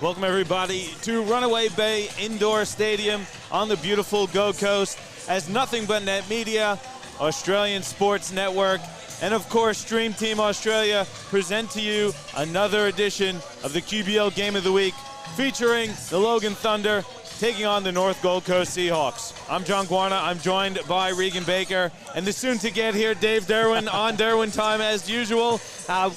Welcome everybody to Runaway Bay Indoor Stadium on the beautiful Gold Coast as Nothing But Net Media, Australian Sports Network, and of course Stream Team Australia present to you another edition of the QBL Game of the Week featuring the Logan Thunder taking on the North Gold Coast Seahawks. I'm John Guarna. I'm joined by Regan Baker and the soon-to-get here Dave Derwin on Derwin time as usual.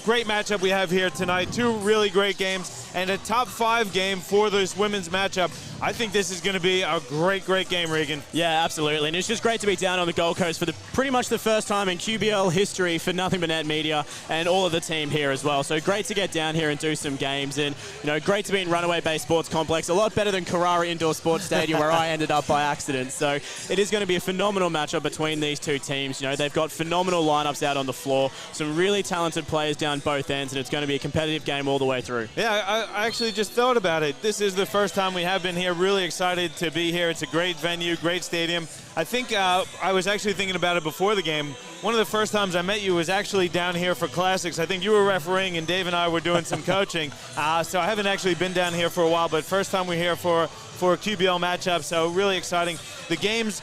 Great matchup we have here tonight. Two really great games and a top 5 game for this women's matchup. I think this is going to be a great game, Regan. Yeah, absolutely. And it's just great to be down on the Gold Coast for pretty much the first time in QBL history for Nothing But Net Media and all of the team here as well. So great to get down here and do some games. And, great to be in Runaway Bay Sports Complex. A lot better than Carrara Indoor Sports Stadium where I ended up by accident. So it is going to be a phenomenal matchup between these two teams. They've got phenomenal lineups out on the floor. Some really talented players down both ends. And it's going to be a competitive game all the way through. Yeah, I actually just thought about it. This is the first time we have been here. Really excited to be here. It's a great venue, great stadium. I think I was actually thinking about it before the game. One of the first times I met you was actually down here for Classics. I think you were refereeing and Dave and I were doing some coaching. So I haven't actually been down here for a while, but first time we're here for a QBL matchup, so really exciting. The games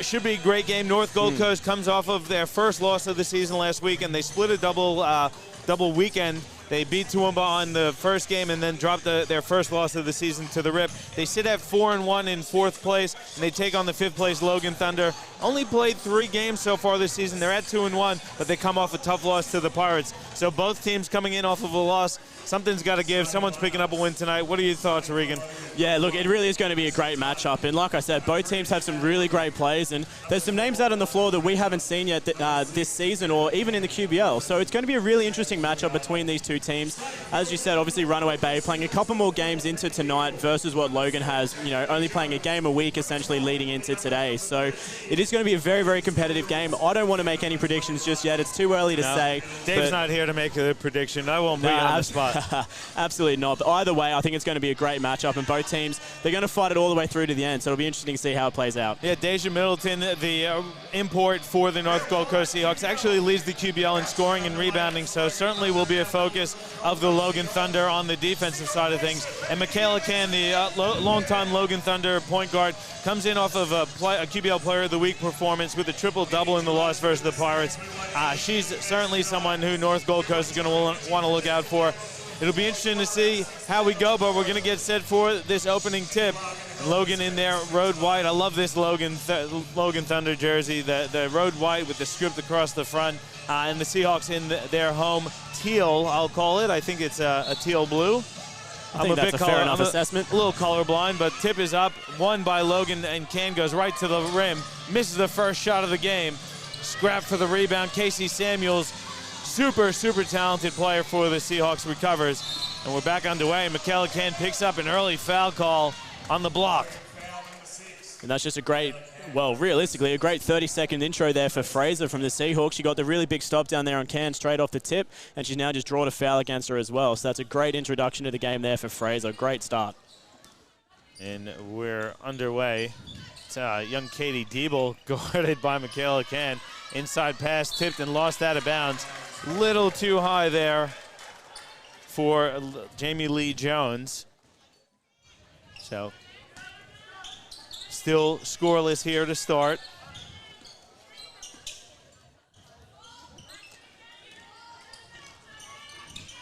should be a great game. North Gold Coast comes off of their first loss of the season last week, and they split a double weekend. They beat Toowoomba on the first game and then dropped their first loss of the season to the Rip. They sit at 4-1 in 4th place, and they take on the 5th place Logan Thunder. Only played 3 games so far this season. They're at 2-1, but they come off a tough loss to the Pirates. So both teams coming in off of a loss. Something's got to give. Someone's picking up a win tonight. What are your thoughts, Regan? Yeah, look, it really is going to be a great matchup. And like I said, both teams have some really great plays. And there's some names out on the floor that we haven't seen yet this season or even in the QBL. So it's going to be a really interesting matchup between these two teams. As you said, obviously Runaway Bay playing a couple more games into tonight versus what Logan has, only playing a game a week essentially leading into today. So it is going to be a very, very competitive game. I don't want to make any predictions just yet. It's too early to say. Dave's not here to make a prediction. I won't be on the spot. Absolutely not. But either way, I think it's going to be a great matchup. And both teams, they're going to fight it all the way through to the end. So it'll be interesting to see how it plays out. Yeah, Deja Middleton, the import for the North Gold Coast Seahawks, actually leads the QBL in scoring and rebounding. So certainly will be a focus of the Logan Thunder on the defensive side of things. And Michaela Can, the longtime Logan Thunder point guard, comes in off of a QBL Player of the Week performance with a triple-double in the loss versus the Pirates. She's certainly someone who North Gold Coast is going to want to look out for. It'll be interesting to see how we go, but we're going to get set for this opening tip. Logan in their road white. I love this Logan Thunder jersey, the road white with the script across the front, and the Seahawks in their home teal, I'll call it. I think it's a teal blue. I think that's a fair enough assessment. A little colorblind, but tip is up. Won by Logan, and Can goes right to the rim. Misses the first shot of the game. Scrap for the rebound. Casey Samuels, super talented player for the Seahawks, recovers. And we're back underway. Michaela Can picks up an early foul call on the block. And that's just realistically, a great 30-second intro there for Fraser from the Seahawks. She got the really big stop down there on Can straight off the tip, and she's now just drawn a foul against her as well. So that's a great introduction to the game there for Fraser. Great start. And we're underway. It's young Katie Diebel guarded by Michaela Can. Inside pass tipped and lost out of bounds. Little too high there for Jamie Lee Jones. So still scoreless here to start.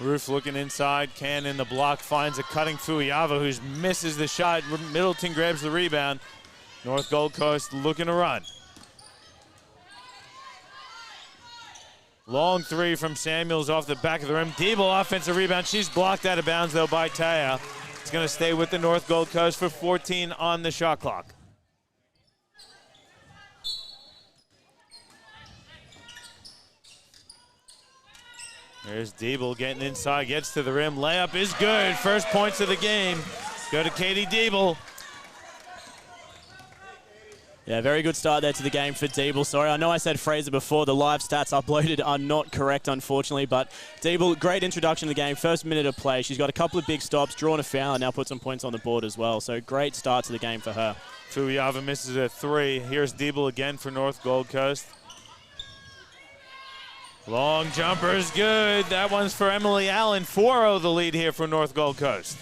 Roof looking inside. Can in the block finds a cutting Fuyava who misses the shot. Middleton grabs the rebound. North Gold Coast looking to run. Long three from Samuels off the back of the rim. Diebel offensive rebound. She's blocked out of bounds though by Taya. It's going to stay with the North Gold Coast for 14 on the shot clock. There's Diebel getting inside, gets to the rim. Layup is good. First points of the game go to Katie Diebel. Yeah, very good start there to the game for Diebel. Sorry, I know I said Fraser before. The live stats uploaded are not correct, unfortunately. But Diebel, great introduction to the game. First minute of play. She's got a couple of big stops, drawn a foul, and now put some points on the board as well. So great start to the game for her. Fuyava misses a 3. Here's Diebel again for North Gold Coast. Long jumper is good. That one's for Emily Allen. 4-0 the lead here for North Gold Coast.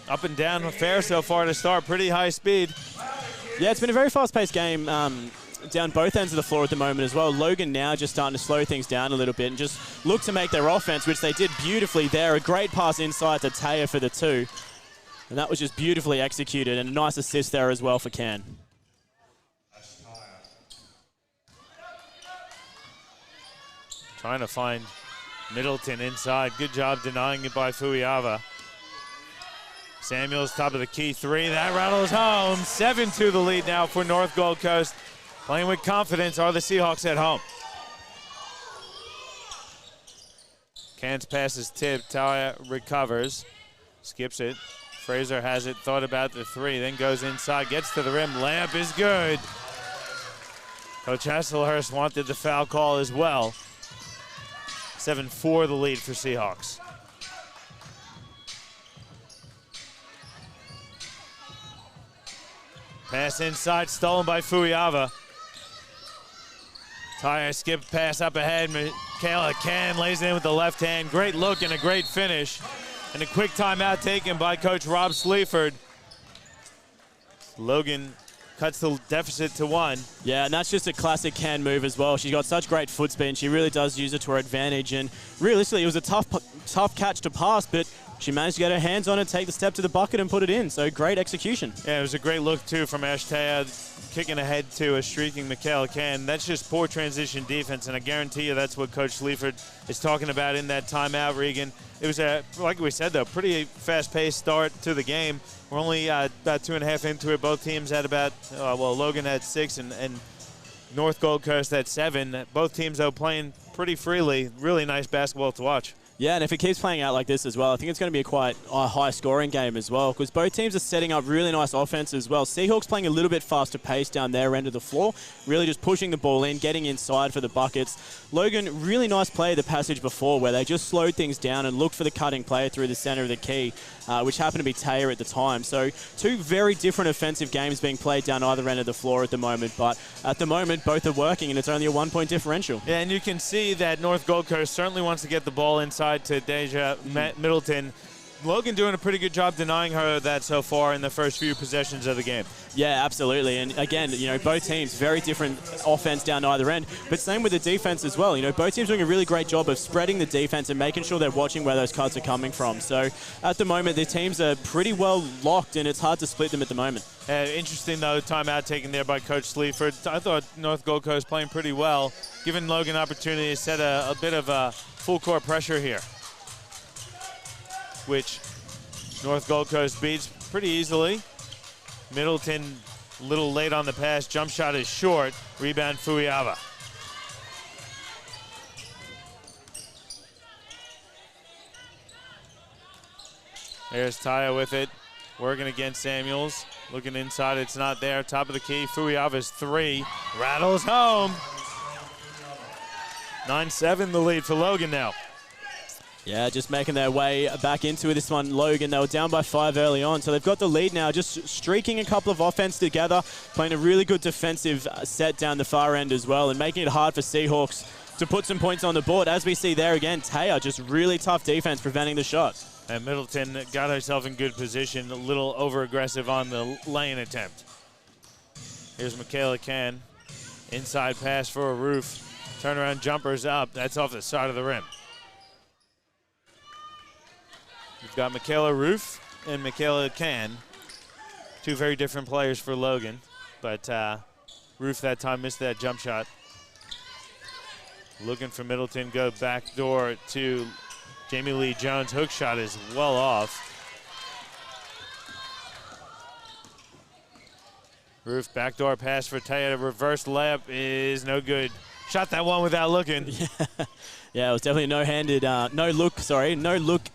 Up and down fair so far to start. Pretty high speed. Yeah, it's been a very fast-paced game down both ends of the floor at the moment as well. Logan now just starting to slow things down a little bit and just look to make their offense, which they did beautifully there. A great pass inside to Taya for the 2. And that was just beautifully executed, and a nice assist there as well for Can. Trying to find Middleton inside. Good job denying it by Fuiava. Samuels, top of the key 3. That rattles home. 7-2 the lead now for North Gold Coast. Playing with confidence are the Seahawks at home. Can's pass is tipped. Taya recovers. Skips it. Fraser has it. Thought about the 3. Then goes inside. Gets to the rim. Layup is good. Coach Hasselhurst wanted the foul call as well. 7-4 the lead for Seahawks. Pass inside, stolen by Fuiava. Taya skip pass up ahead. Michaela Can lays it in with the left hand. Great look and a great finish. And a quick timeout taken by Coach Rob Sleaford. Logan cuts the deficit to 1. Yeah, and that's just a classic Can move as well. She's got such great foot speed. She really does use it to her advantage. And realistically, it was a tough catch to pass, but she managed to get her hands on it, take the step to the bucket, and put it in. So great execution. Yeah, it was a great look, too, from Ash Taya, kicking ahead to a streaking Michaela Can. That's just poor transition defense, and I guarantee you that's what Coach Sleaford is talking about in that timeout, Regan. It was, like we said, though, pretty fast-paced start to the game. We're only about 2.5 into it. Both teams had about, Logan had 6 and North Gold Coast had 7. Both teams, though, playing pretty freely. Really nice basketball to watch. Yeah, and if it keeps playing out like this as well, I think it's going to be a quite high-scoring game as well, because both teams are setting up really nice offense as well. Seahawks playing a little bit faster pace down their end of the floor, really just pushing the ball in, getting inside for the buckets. Logan, really nice play the passage before, where they just slowed things down and looked for the cutting player through the center of the key, which happened to be Taya at the time. So 2 very different offensive games being played down either end of the floor at the moment, but at the moment, both are working, and it's only a 1-point differential. Yeah, and you can see that North Gold Coast certainly wants to get the ball inside to Deja Middleton. Logan doing a pretty good job denying her that so far in the first few possessions of the game. Yeah, absolutely. And again, both teams, very different offense down either end, but same with the defense as well. Both teams doing a really great job of spreading the defense and making sure they're watching where those cuts are coming from. So at the moment, the teams are pretty well locked, and it's hard to split them at the moment. Interesting, though, timeout taken there by Coach Sleaford. I thought North Gold Coast playing pretty well, giving Logan an opportunity to set a bit of a full-court pressure here, which North Gold Coast beats pretty easily. Middleton a little late on the pass. Jump shot is short. Rebound Fuiava. There's Taya with it. Working against Samuels. Looking inside. It's not there. Top of the key. Fuiava's 3. Rattles home. 9-7 the lead for Logan now. Yeah, just making their way back into this one, Logan. They were down by 5 early on, so they've got the lead now, just streaking a couple of offense together, playing a really good defensive set down the far end as well, and making it hard for Seahawks to put some points on the board. As we see there again, Taya, just really tough defense preventing the shot. And Middleton got herself in good position, a little over-aggressive on the lane attempt. Here's Michaela Can. Inside pass for a Roof. Turnaround jumper's up. That's off the side of the rim. We've got Michaela Roof and Michaela Can. 2 very different players for Logan. But Roof that time missed that jump shot. Looking for Middleton, go back door to Jamie Lee Jones. Hook shot is well off. Roof backdoor pass for Taya. Reverse layup is no good. Shot that one without looking. Yeah, it was definitely no look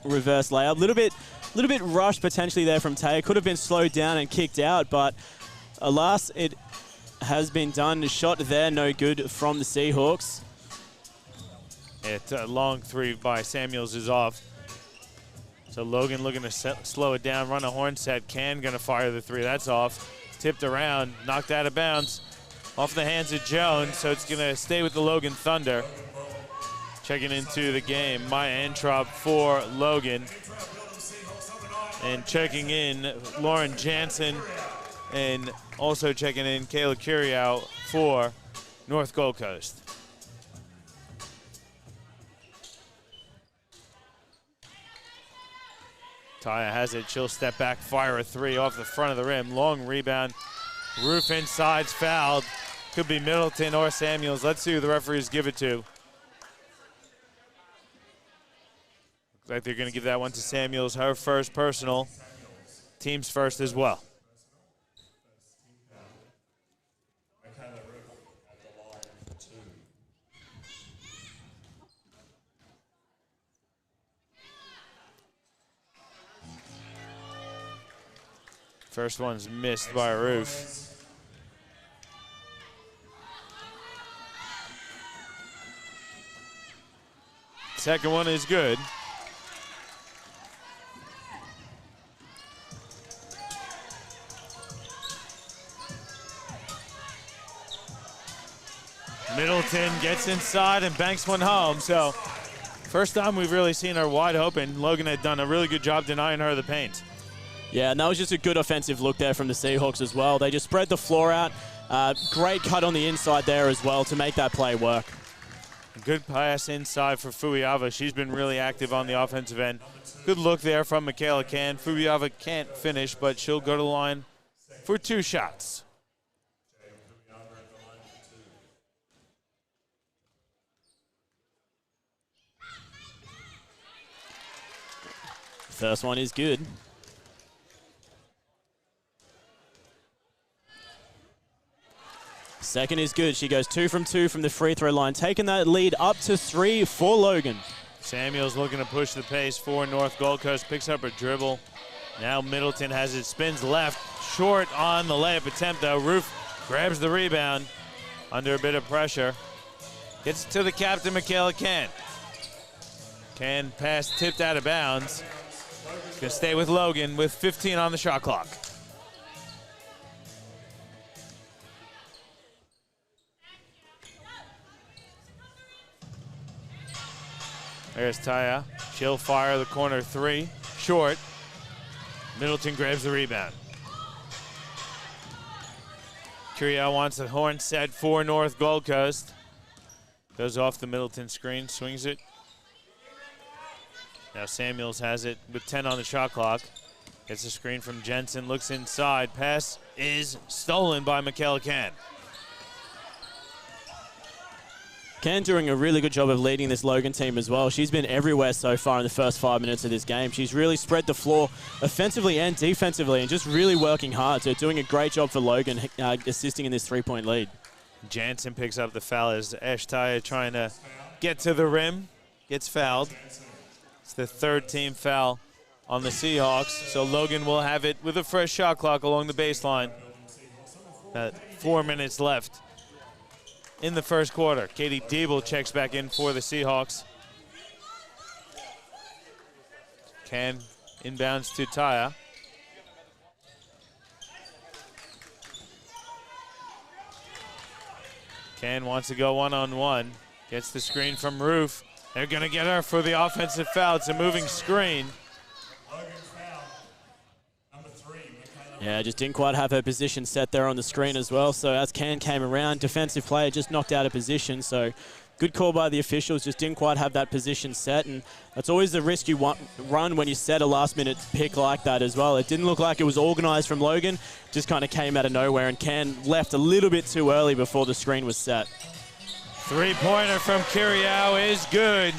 reverse layup. Little bit rushed potentially there from Taya. Could have been slowed down and kicked out, but alas, it has been done. Shot there, no good from the Seahawks. It's a long 3 by Samuels is off. So Logan looking to slow it down, run a horn set. Can gonna fire the 3. That's off. Tipped around, knocked out of bounds. Off the hands of Jones, so it's gonna stay with the Logan Thunder. Checking into the game, Maya Entrop for Logan. And checking in, Lauren Jansen, and also checking in, Kayla Curiao for North Gold Coast. Taya has it. She'll step back, fire a three off the front of the rim. Long rebound. Roof inside's fouled. Could be Middleton or Samuels. Let's see who the referees give it to. Looks like they're going to give that one to Samuels. Her first personal. Team's first as well. First one's missed by Roof. Second one is good. Middleton gets inside and banks one home. So first time we've really seen her wide open. Logan had done a really good job denying her the paint. Yeah, and that was just a good offensive look there from the Seahawks as well. They just spread the floor out. Great cut on the inside there as well to make that play work. Good pass inside for Fuiava. She's been really active on the offensive end. Good look there from Michaela Can. Fuiava can't finish, but she'll go to the line for 2 shots. First one is good. Second is good. She goes 2 from 2 from the free throw line, taking that lead up to 3 for Logan. Samuels looking to push the pace for North Gold Coast, picks up a dribble. Now Middleton has it, spins left, short on the layup attempt though. Roof grabs the rebound under a bit of pressure. Gets to the captain, Michaela Can. Can pass tipped out of bounds. Gonna stay with Logan with 15 on the shot clock. There's Taya. She'll fire the corner 3. Short. Middleton grabs the rebound. Curiao wants the horn set for North Gold Coast. Goes off the Middleton screen, swings it. Now Samuels has it with 10 on the shot clock. Gets a screen from Jensen, looks inside. Pass is stolen by Michaela Can. Can doing a really good job of leading this Logan team as well. She's been everywhere so far in the first 5 minutes of this game. She's really spread the floor offensively and defensively and just really working hard. So doing a great job for Logan, assisting in this 3-point lead. Jansen picks up the foul as Taya trying to get to the rim. Gets fouled. It's the 3rd team foul on the Seahawks. So Logan will have it with a fresh shot clock along the baseline. 4 minutes left in the first quarter. Katie Diebel checks back in for the Seahawks. Can inbounds to Taya. Can wants to go one-on-one. Gets the screen from Roof. They're going to get her for the offensive foul. It's a moving screen. Yeah, just didn't quite have her position set there on the screen as well. So as Can came around, defensive player just knocked out of position. So good call by the officials, just didn't quite have that position set. And that's always the risk you run when you set a last-minute pick like that as well. It didn't look like it was organized from Logan, just kind of came out of nowhere, and Can left a little bit too early before the screen was set. 3-pointer from Curiao is good.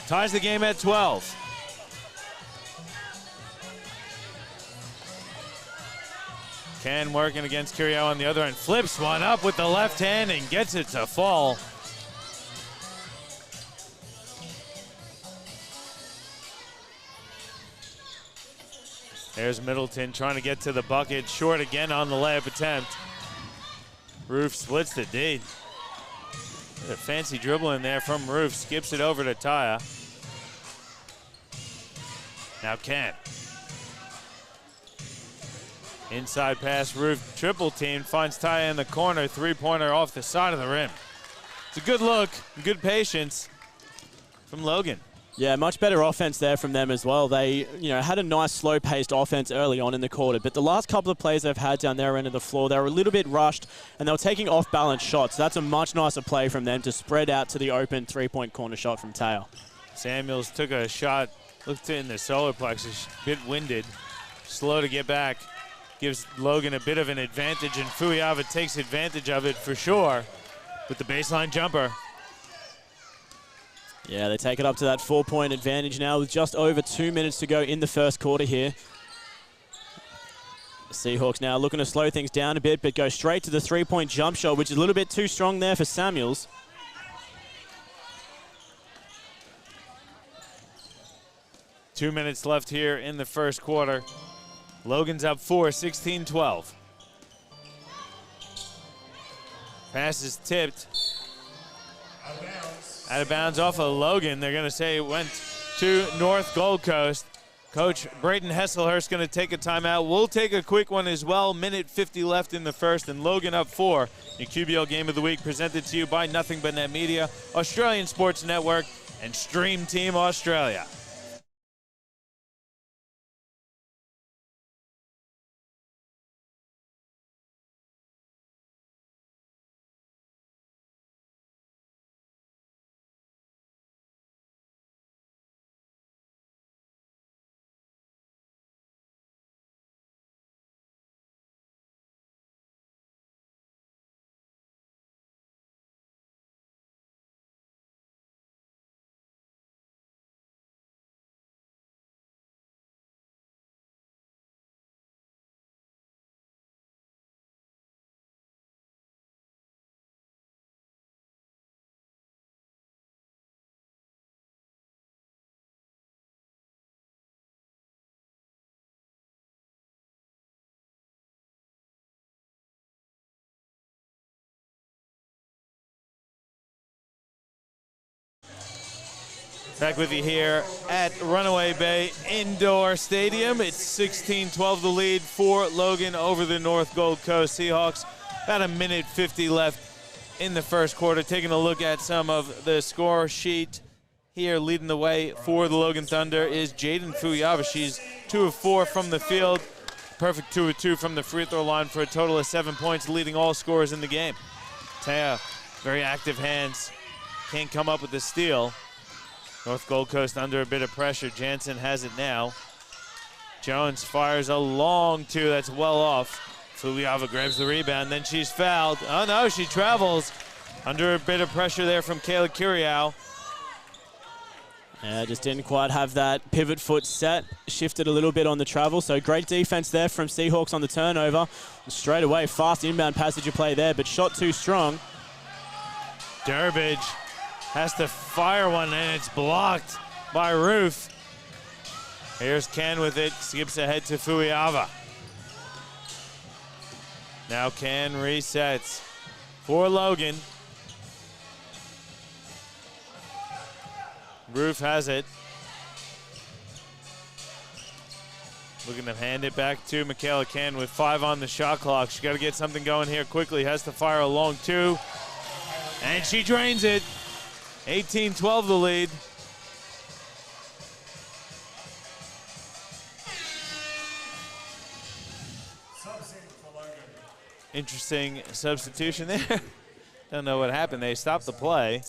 Ties the game at 12. Can working against Curiao on the other end. Flips one up with the left hand and gets it to fall. There's Middleton trying to get to the bucket. Short again on the layup attempt. Roof splits the D. A fancy dribble in there from Roof. Skips it over to Taya. Now Can. Inside pass, Roof triple team, finds Taya in the corner, 3-pointer off the side of the rim. It's a good look, good patience from Logan. Yeah, much better offense there from them as well. They, had a nice slow-paced offense early on in the quarter, but the last couple of plays they've had down their end of the floor, they were a little bit rushed, and they were taking off-balance shots. So that's a much nicer play from them to spread out to the open three-point corner shot from Teo. Samuels took a shot, looked in the solar plexus, a bit winded, slow to get back. Gives Logan a bit of an advantage, and Fuyava takes advantage of it for sure with the baseline jumper. Yeah, they take it up to that 4-point advantage now with just over 2 minutes to go in the first quarter here. The Seahawks now looking to slow things down a bit, but go straight to the three-point jump shot, which is a little bit too strong there for Samuels. Two minutes left here in the first quarter. Logan's up 4, 16-12. Pass is tipped. Out of bounds off of Logan. They're going to say it went to North Gold Coast. Coach Brayton Hesselhurst going to take a timeout. We'll take a quick one as well. Minute 50 left in the first, and Logan up 4. Your QBL Game of the Week presented to you by Nothing But Net Media, Australian Sports Network, and Stream Team Australia. Back with you here at Runaway Bay Indoor Stadium. It's 16-12 the lead for Logan over the North Gold Coast Seahawks. About a minute 50 left in the first quarter. Taking a look at some of the score sheet here. Leading the way for the Logan Thunder is Jaden Fuyava. She's 2 of 4 from the field. Perfect 2 of 2 from the free throw line for a total of 7 points, leading all scorers in the game. Taya, very active hands. Can't come up with the steal. North Gold Coast under a bit of pressure. Jansen has it now. Jones fires a long 2. That's well off. Fuyava grabs the rebound. Then she's fouled. Oh, no, she travels. Under a bit of pressure there from Kayla Curiao. Yeah, just didn't quite have that pivot foot set. Shifted a little bit on the travel. So great defense there from Seahawks on the turnover. Straight away, fast inbound passage of play there, but shot too strong. Durbridge has to fire one, and it's blocked by Roof. Here's Ken with it, skips ahead to Fuyava. Now Ken resets for Logan. Roof has it. Looking to hand it back to Michaela Ken with 5 on the shot clock. She's got to get something going here quickly. Has to fire a long 2. And she drains it. 18-12 the lead. Interesting substitution there. Don't know what happened. They stopped the play.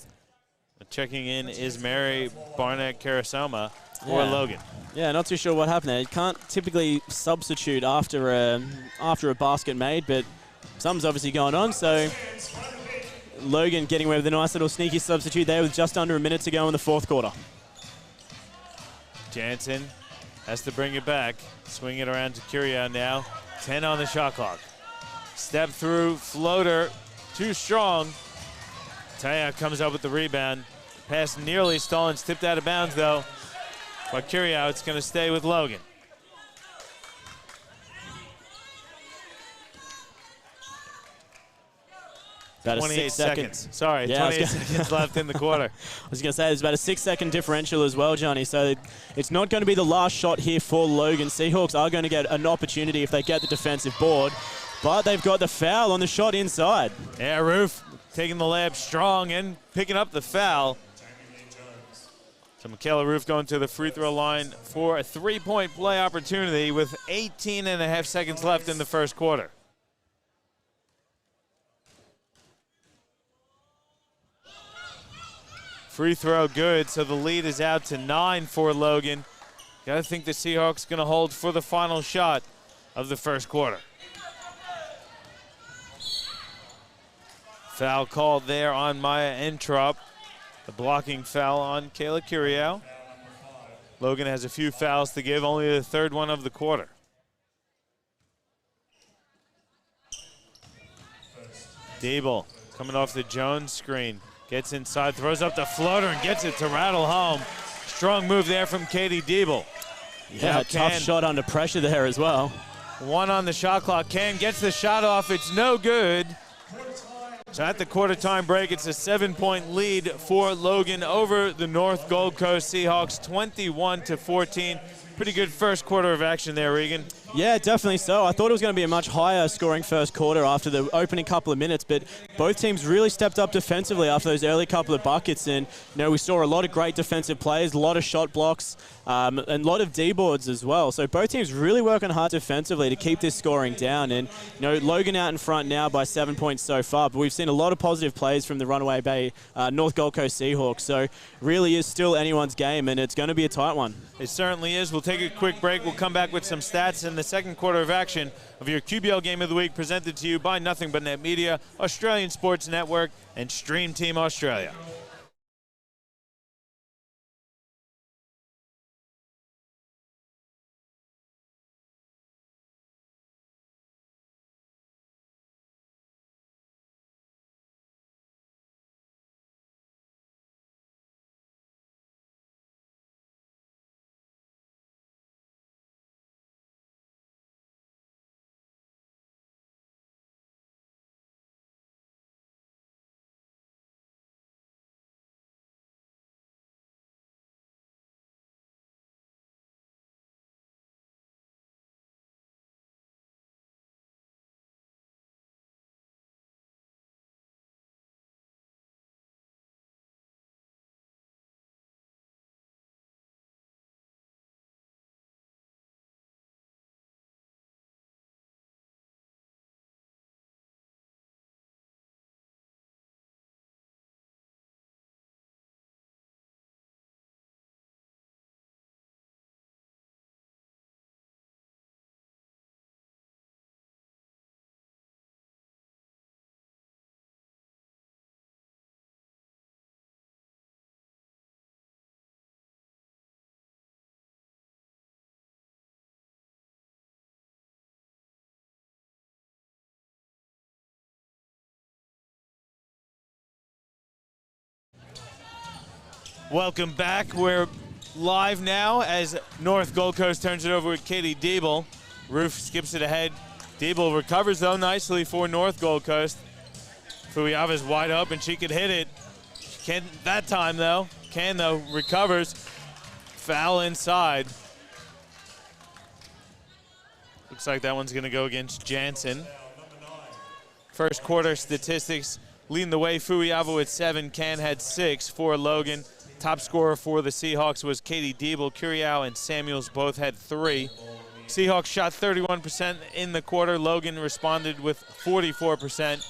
Checking in is Mary Barnett-Karasoma for Logan. Yeah, not too sure what happened there. You can't typically substitute after a basket made, but something's obviously going on, so Logan getting away with a nice little sneaky substitute there with just under a minute to go in the fourth quarter. Jansen has to bring it back. Swing it around to Curia now. 10 on the shot clock. Step through, floater, too strong. Taya comes up with the rebound. Pass nearly stolen, tipped out of bounds though. But Curia, it's going to stay with Logan. About 28 seconds. Sorry, yeah, 28 seconds left in the quarter. I was going to say there's about a 6-second differential as well, Johnny. So it's not going to be the last shot here for Logan. Seahawks are going to get an opportunity if they get the defensive board, but they've got the foul on the shot inside. Yeah, Roof taking the layup strong and picking up the foul. So Michaela Roof going to the free throw line for a three-point play opportunity with 18.5 seconds left in the first quarter. Free throw good, so the lead is out to 9 for Logan. Got to think the Seahawks going to hold for the final shot of the first quarter. Foul called there on Maya Entrop. The blocking foul on Kayla Curiel. Logan has a few fouls to give, only the third one of the quarter. Diebel coming off the Jones screen. Gets inside, throws up the floater, and gets it to rattle home. Strong move there from Katie Diebel. Yeah, tough shot under pressure there as well. One on the shot clock. Can gets the shot off. It's no good. So at the quarter time break, it's a 7-point lead for Logan over the North Gold Coast Seahawks, 21-14. Pretty good first quarter of action there, Regan. Yeah, definitely so. I thought it was going to be a much higher scoring first quarter after the opening couple of minutes, but both teams really stepped up defensively after those early couple of buckets. And, we saw a lot of great defensive plays, a lot of shot blocks, and a lot of D-boards as well. So both teams really working hard defensively to keep this scoring down. And, Logan out in front now by 7 points so far, but we've seen a lot of positive plays from the Runaway Bay North Gold Coast Seahawks. So really is still anyone's game, and it's going to be a tight one. It certainly is. We'll take a quick break. We'll come back with some stats in the second quarter of action of your QBL Game of the Week, presented to you by Nothing But Net Media, Australian Sports Network, and Stream Team Australia. Welcome back. We're live now as North Gold Coast turns it over with Katie Diebel. Roof skips it ahead. Diebel recovers, though, nicely for North Gold Coast. Fuiava's wide open. She could hit it. She can't that time, though. Can, though. Recovers. Foul inside. Looks like that one's going to go against Jansen. First quarter statistics leading the way. Fuiava with 7. Can had 6 for Logan. Top scorer for the Seahawks was Katie Diebel. Curiel and Samuels both had 3. Seahawks shot 31% in the quarter. Logan responded with 44%.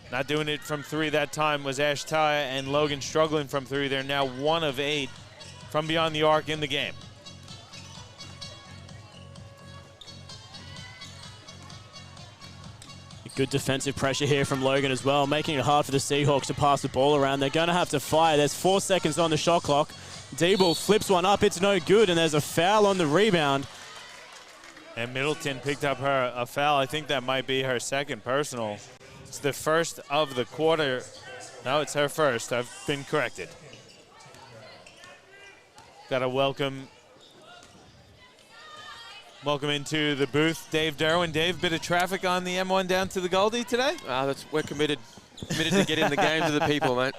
Not doing it from 3 that time was Ash Taya, and Logan struggling from 3. They're now 1 of 8 from beyond the arc in the game. Good defensive pressure here from Logan as well, making it hard for the Seahawks to pass the ball around. They're going to have to fire. There's 4 seconds on the shot clock. Diebel flips one up. It's no good, and there's a foul on the rebound. And Middleton picked up a foul. I think that might be her second personal. It's the first of the quarter. No, it's her first. I've been corrected. Got to welcome into the booth Dave Derwin. Dave, bit of traffic on the M1 down to the Goldie today? We're committed to getting the game to the people, mate.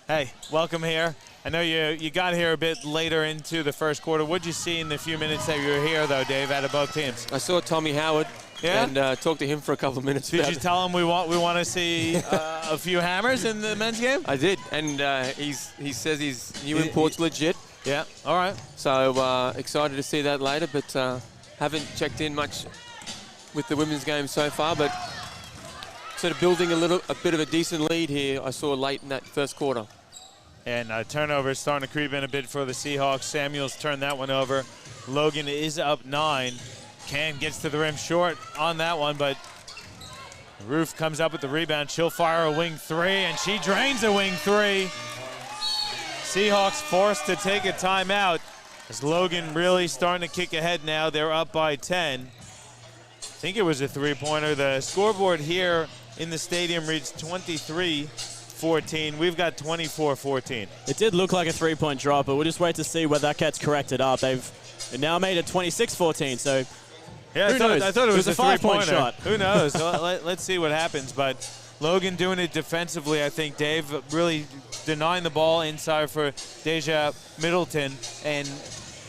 Hey, welcome here. I know you got here a bit later into the first quarter. What'd you see in the few minutes that you were here, though, Dave, out of both teams? I saw Tommy Howard and talked to him for a couple of minutes. Did you tell him we want to see a few hammers in the men's game? I did, and he says his new import's legit. Yeah, all right. So excited to see that later, but haven't checked in much with the women's game so far, but sort of building a bit of a decent lead here I saw late in that first quarter. And turnover is starting to creep in a bit for the Seahawks. Samuels turned that one over. Logan is up 9. Can gets to the rim short on that one, but Roof comes up with the rebound. She'll fire a wing 3, and she drains a wing 3. Seahawks forced to take a timeout as Logan really starting to kick ahead now. They're up by 10. I think it was a three-pointer. The scoreboard here in the stadium reads 23-14. We've got 24-14. It did look like a three-point drop, but we'll just wait to see whether that gets corrected up. They've now made it 26-14, so yeah, I thought it was a five-point shot. Who knows? Let's see what happens. But Logan doing it defensively, I think. Dave really denying the ball inside for Deja Middleton, and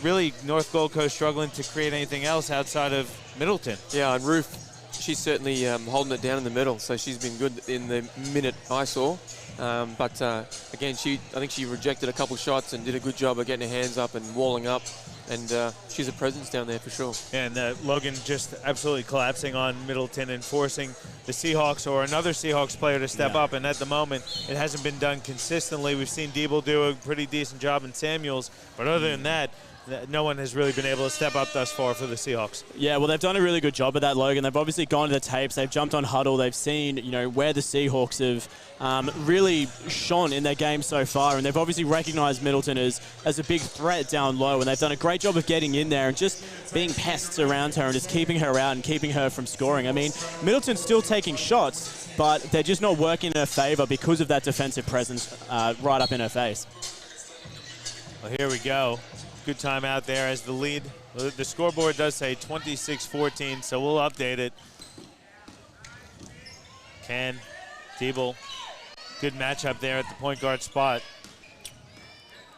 really North Gold Coast struggling to create anything else outside of Middleton. Yeah, and Ruth, she's certainly holding it down in the middle, so she's been good in the minute I saw. But again, I think she rejected a couple shots and did a good job of getting her hands up and walling up. And she's a presence down there for sure. And Logan just absolutely collapsing on Middleton and forcing the Seahawks or another Seahawks player to step up. And at the moment, it hasn't been done consistently. We've seen Diebel do a pretty decent job in Samuels. But other than that, no one has really been able to step up thus far for the Seahawks. Yeah, well, they've done a really good job of that, Logan. They've obviously gone to the tapes. They've jumped on huddle. They've seen, where the Seahawks have really shone in their game so far, and they've obviously recognized Middleton as a big threat down low, and they've done a great job of getting in there and just being pests around her and just keeping her out and keeping her from scoring. I mean, Middleton's still taking shots, but they're just not working in her favor because of that defensive presence right up in her face. Well, here we go. Good time out there as the lead. The scoreboard does say 26-14, so we'll update it. Diebel, good matchup there at the point guard spot.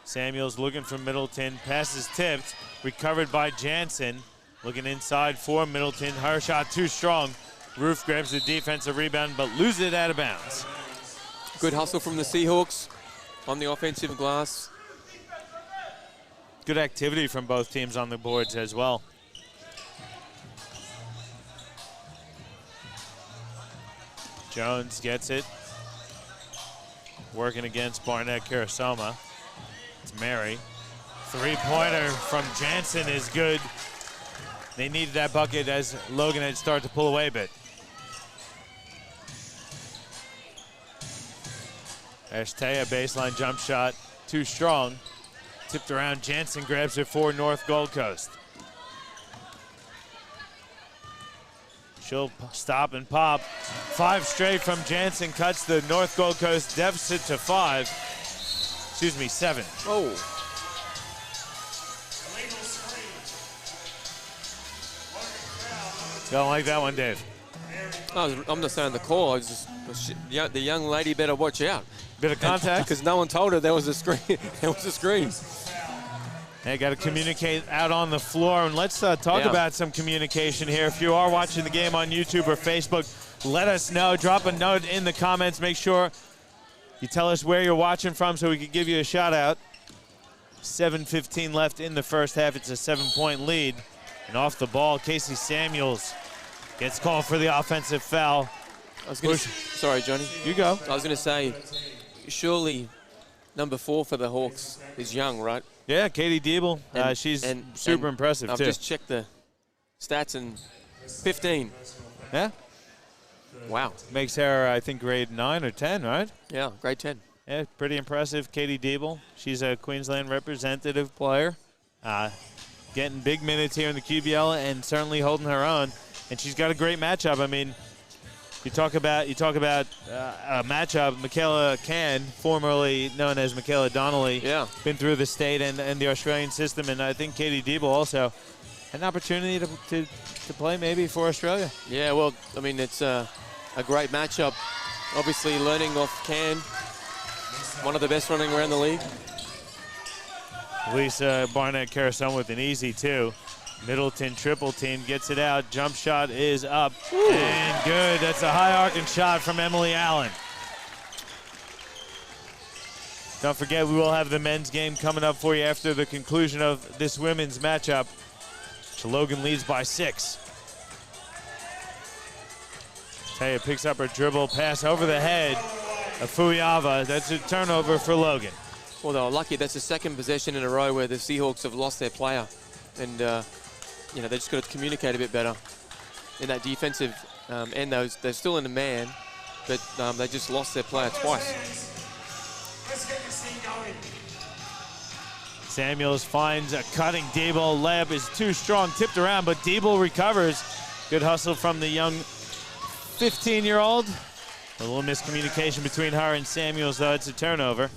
Samuels looking for Middleton. Pass is tipped. Recovered by Jansen. Looking inside for Middleton. Her shot too strong. Roof grabs the defensive rebound, but loses it out of bounds. Good hustle from the Seahawks on the offensive glass. Good activity from both teams on the boards as well. Jones gets it. Working against Barnett Karasoma. It's Mary. Three-pointer from Jansen is good. They needed that bucket as Logan had started to pull away a bit. There's Taya, baseline jump shot, too strong. Tipped around, Jansen grabs it for North Gold Coast. She'll stop and pop. 5 straight from Jansen cuts the North Gold Coast deficit to 7. Oh. Don't like that one, Dave. I'm not saying the call. I was just, the young lady better watch out. Bit of contact. Because no one told her there was a screen. There was a screen. They got to communicate out on the floor. And let's talk about some communication here. If you are watching the game on YouTube or Facebook, let us know. Drop a note in the comments. Make sure you tell us where you're watching from so we can give you a shout out. 7:15 left in the first half. It's a 7-point lead. And off the ball, Casey Samuels gets called for the offensive foul. Sorry, Johnny. You go. I was going to say, surely number 4 for the Hawks is young, right? Yeah, Katie Diebel. She's super impressive, I've too. I've just checked the stats, and 15. Yeah? Wow. Makes her, I think, grade 9 or 10, right? Yeah, grade 10. Yeah, pretty impressive. Katie Diebel. She's a Queensland representative player. Getting big minutes here in the QBL and certainly holding her own. And she's got a great matchup. I mean, you talk about a matchup. Michaela Can, formerly known as Michaela Donnelly, been through the state and the Australian system, and I think Katie Diebel also had an opportunity to play maybe for Australia. Yeah, well, I mean, it's a great matchup. Obviously, learning off Can, one of the best running around the league. Lisa Barnett Karasoma with an easy 2. Middleton triple team gets it out. Jump shot is up. Ooh. And good. That's a high arcing shot from Emily Allen. Don't forget, we will have the men's game coming up for you after the conclusion of this women's matchup. Logan leads by 6. Taya picks up her dribble, pass over the head of Fuiava. That's a turnover for Logan. Well, they were lucky. That's the second possession in a row where the Seahawks have lost their player. And, you know, they just got to communicate a bit better in that defensive end. They're still in the man, but they just lost their player twice. Samuels finds a cutting Dable. Layup is too strong, tipped around, but Dable recovers. Good hustle from the young 15-year-old. A little miscommunication between her and Samuels, though. It's a turnover.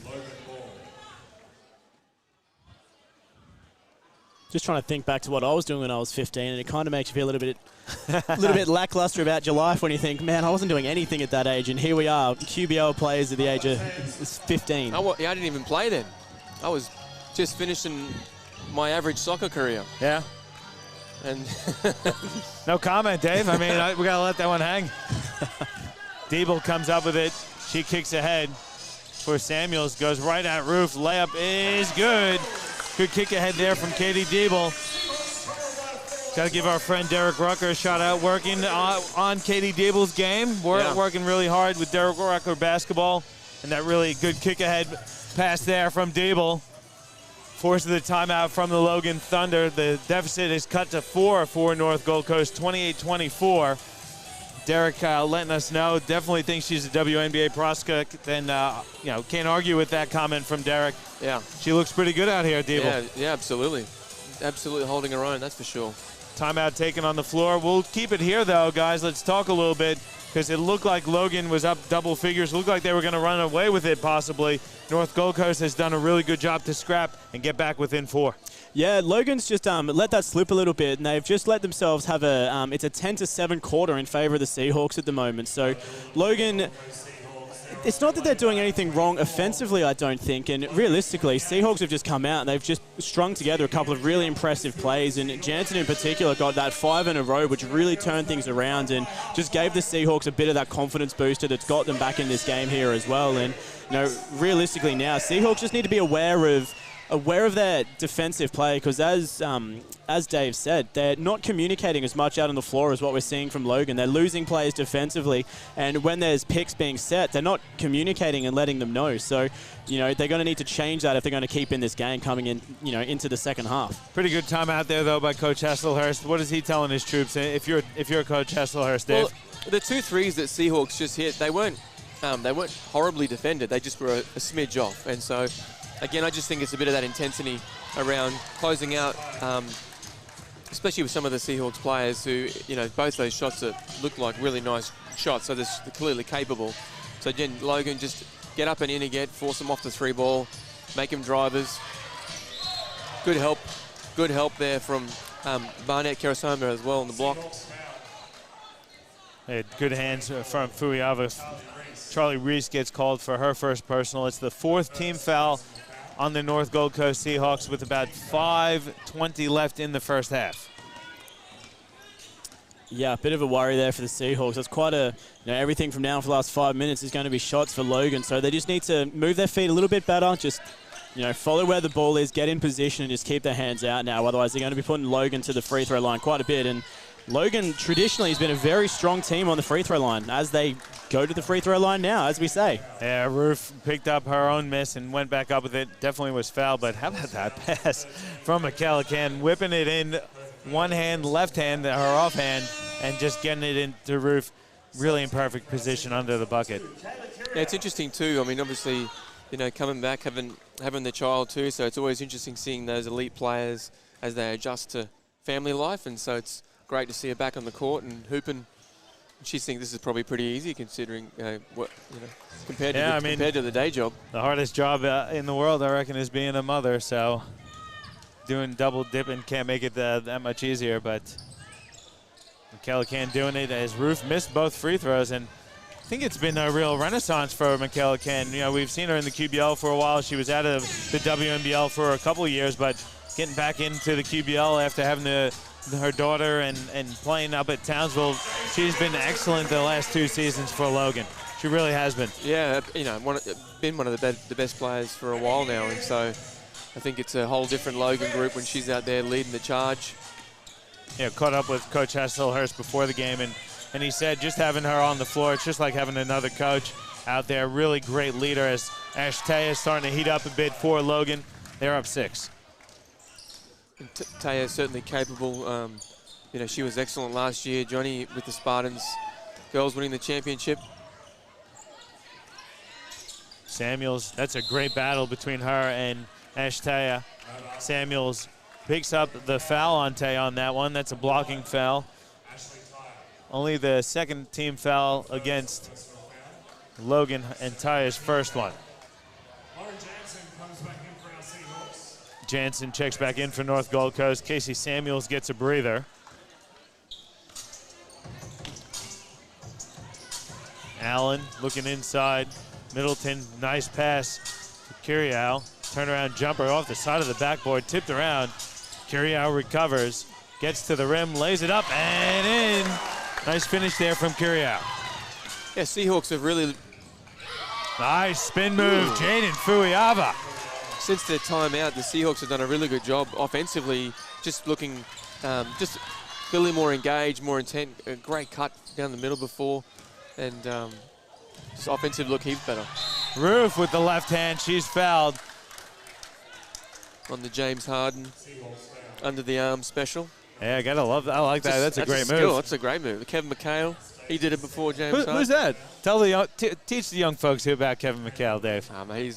Just trying to think back to what I was doing when I was 15, and it kind of makes you feel a little bit lackluster about your life when you think, man, I wasn't doing anything at that age, and here we are, QBL players at the age of 15. I didn't even play then. I was just finishing my average soccer career. Yeah. And no comment, Dave. I mean, we got to let that one hang. Dable comes up with it. She kicks ahead for Samuels. Goes right at Roof. Layup is good. Good kick ahead there from Katie Dable. Got to give our friend Derek Rucker a shout out, working on Katie Dable's game. Working really hard with Derek Rucker basketball. And that really good kick ahead pass there from Dable. Forces the timeout from the Logan Thunder. The deficit is cut to 4 for North Gold Coast, 28-24. Derek letting us know, definitely thinks she's a WNBA prospect, and you know, can't argue with that comment from Derek. Yeah. She looks pretty good out here, Dable. Yeah, absolutely. Absolutely holding her own, that's for sure. Timeout taken on the floor. We'll keep it here, though, guys. Let's talk a little bit, because it looked like Logan was up double figures. Looked like they were going to run away with it, possibly. North Gold Coast has done a really good job to scrap and get back within 4. Yeah, Logan's just let that slip a little bit, and they've just let themselves have it's a 10-7 quarter in favor of the Seahawks at the moment. So Logan, it's not that they're doing anything wrong offensively, I don't think, and realistically, Seahawks have just come out and they've just strung together a couple of really impressive plays, and Jansen in particular got that 5 in a row, which really turned things around and just gave the Seahawks a bit of that confidence booster that's got them back in this game here as well. And you know, realistically now, Seahawks just need to be aware of their defensive play, because as Dave said, they're not communicating as much out on the floor as what we're seeing from Logan. They're losing players defensively, and when there's picks being set, they're not communicating and letting them know. So, you know, they're going to need to change that if they're going to keep in this game coming in, you know, into the second half. Pretty good time out there, though, by Coach Hesselhurst. What is he telling his troops? If you're Coach Hesselhurst, Dave? Well, the 2 threes that Seahawks just hit, they weren't horribly defended. They just were a smidge off, and so. Again, I just think it's a bit of that intensity around closing out, especially with some of the Seahawks players who, you know, both those shots look like really nice shots, so they're clearly capable. So again, Logan, just get up and in again, force them off the 3 ball, make them drivers. Good help there from Barnett Karasoma as well on the block. They had good hands from Fuiava. Charlie Reese gets called for her first personal. It's the 4th team foul on the North Gold Coast Seahawks with about 5:20 left in the first half. Yeah, a bit of a worry there for the Seahawks. That's quite everything from now for the last 5 minutes is going to be shots for Logan. So they just need to move their feet a little bit better. Just, you know, follow where the ball is, get in position, and just keep their hands out now. Otherwise, they're going to be putting Logan to the free throw line quite a bit. And Logan traditionally has been a very strong team on the free throw line, as they go to the free throw line now, as we say. Yeah, Roof picked up her own miss and went back up with it. Definitely was fouled, but how about that pass from McKellican, whipping it in one hand, left hand, her off hand, and just getting it into Roof. Really in perfect position under the bucket. Yeah, it's interesting too. I mean, obviously, you know, coming back, having the child too, so it's always interesting seeing those elite players as they adjust to family life, and so it's great to see her back on the court and hooping. She thinks this is probably pretty easy considering compared to the day job. The hardest job in the world, I reckon, is being a mother. So doing double dipping can't make it that much easier. But McKellican doing it as Roof missed both free throws, and I think it's been a real renaissance for McKellican. You know, we've seen her in the QBL for a while. She was out of the WNBL for a couple of years, but getting back into the QBL after having her daughter and playing up at Townsville, she's been excellent the last 2 seasons for Logan. She really has been. Yeah, you know, been one of the best players for a while now, and so I think it's a whole different Logan group when she's out there leading the charge. Yeah, caught up with Coach Hasselhurst before the game, and he said just having her on the floor, it's just like having another coach out there. Really great leader as Taya is starting to heat up a bit for Logan. They're up 6. Taya is certainly capable. You know, she was excellent last year, Johnny, with the Spartans girls winning the championship. Samuels, that's a great battle between her and Taya. Samuels picks up the foul on Taya on that one. That's a blocking foul. Only the second team foul against Logan and Taya's first one. Jansen checks back in for North Gold Coast. Casey Samuels gets a breather. Allen looking inside. Middleton, nice pass to Curiao. Turnaround jumper off the side of the backboard, tipped around. Curiao recovers, gets to the rim, lays it up and in. Nice finish there from Curiao. Yeah, Seahawks have really... Nice spin move, Jaden Fuiava. Since their timeout, the Seahawks have done a really good job offensively, just looking, just feeling more engaged, more intent. A great cut down the middle before, and just offensive look heaps better. Roof with the left hand, she's fouled. On the James Harden under the arm special. Yeah, gotta love that. I like that. That's a great move. That's a great move. Kevin McHale, he did it before James Harden. Who's that? Tell the teach the young folks here about Kevin McHale, Dave.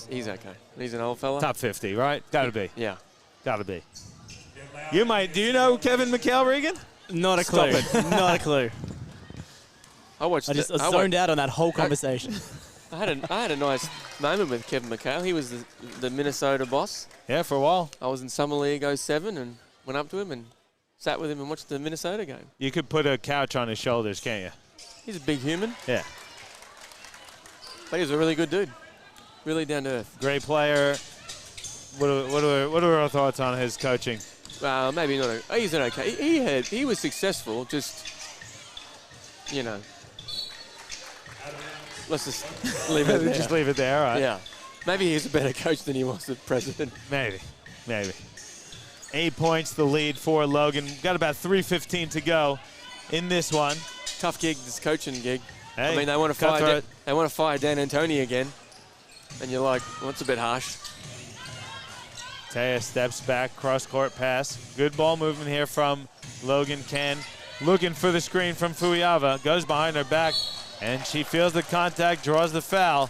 He's okay. He's an old fella. Top 50, right? Gotta be. Yeah. Gotta be. You might. Do you know Kevin McHale, Regan? Not a clue. Not a clue. I just zoned out on that whole conversation. I had a nice moment with Kevin McHale. He was the Minnesota boss. Yeah, for a while. I was in Summer League 07 and went up to him and sat with him and watched the Minnesota game. You could put a couch on his shoulders, can't you? He's a big human. Yeah. But he's a really good dude. Really down to earth. Great player. What are our thoughts on his coaching? Maybe not. He's an okay. He was successful. Just, you know. Let's just leave it there. Just leave it there, all right. Yeah. Maybe he's a better coach than he was the president. Maybe. 8 points the lead for Logan. Got about 3:15 to go in this one. Tough gig, this coaching gig. Hey, I mean, they want to fire Dan Antoni again, and you're like, well, that's a bit harsh. Taya steps back, cross-court pass. Good ball movement here from Logan Ken. Looking for the screen from Fuiava. Goes behind her back, and she feels the contact, draws the foul.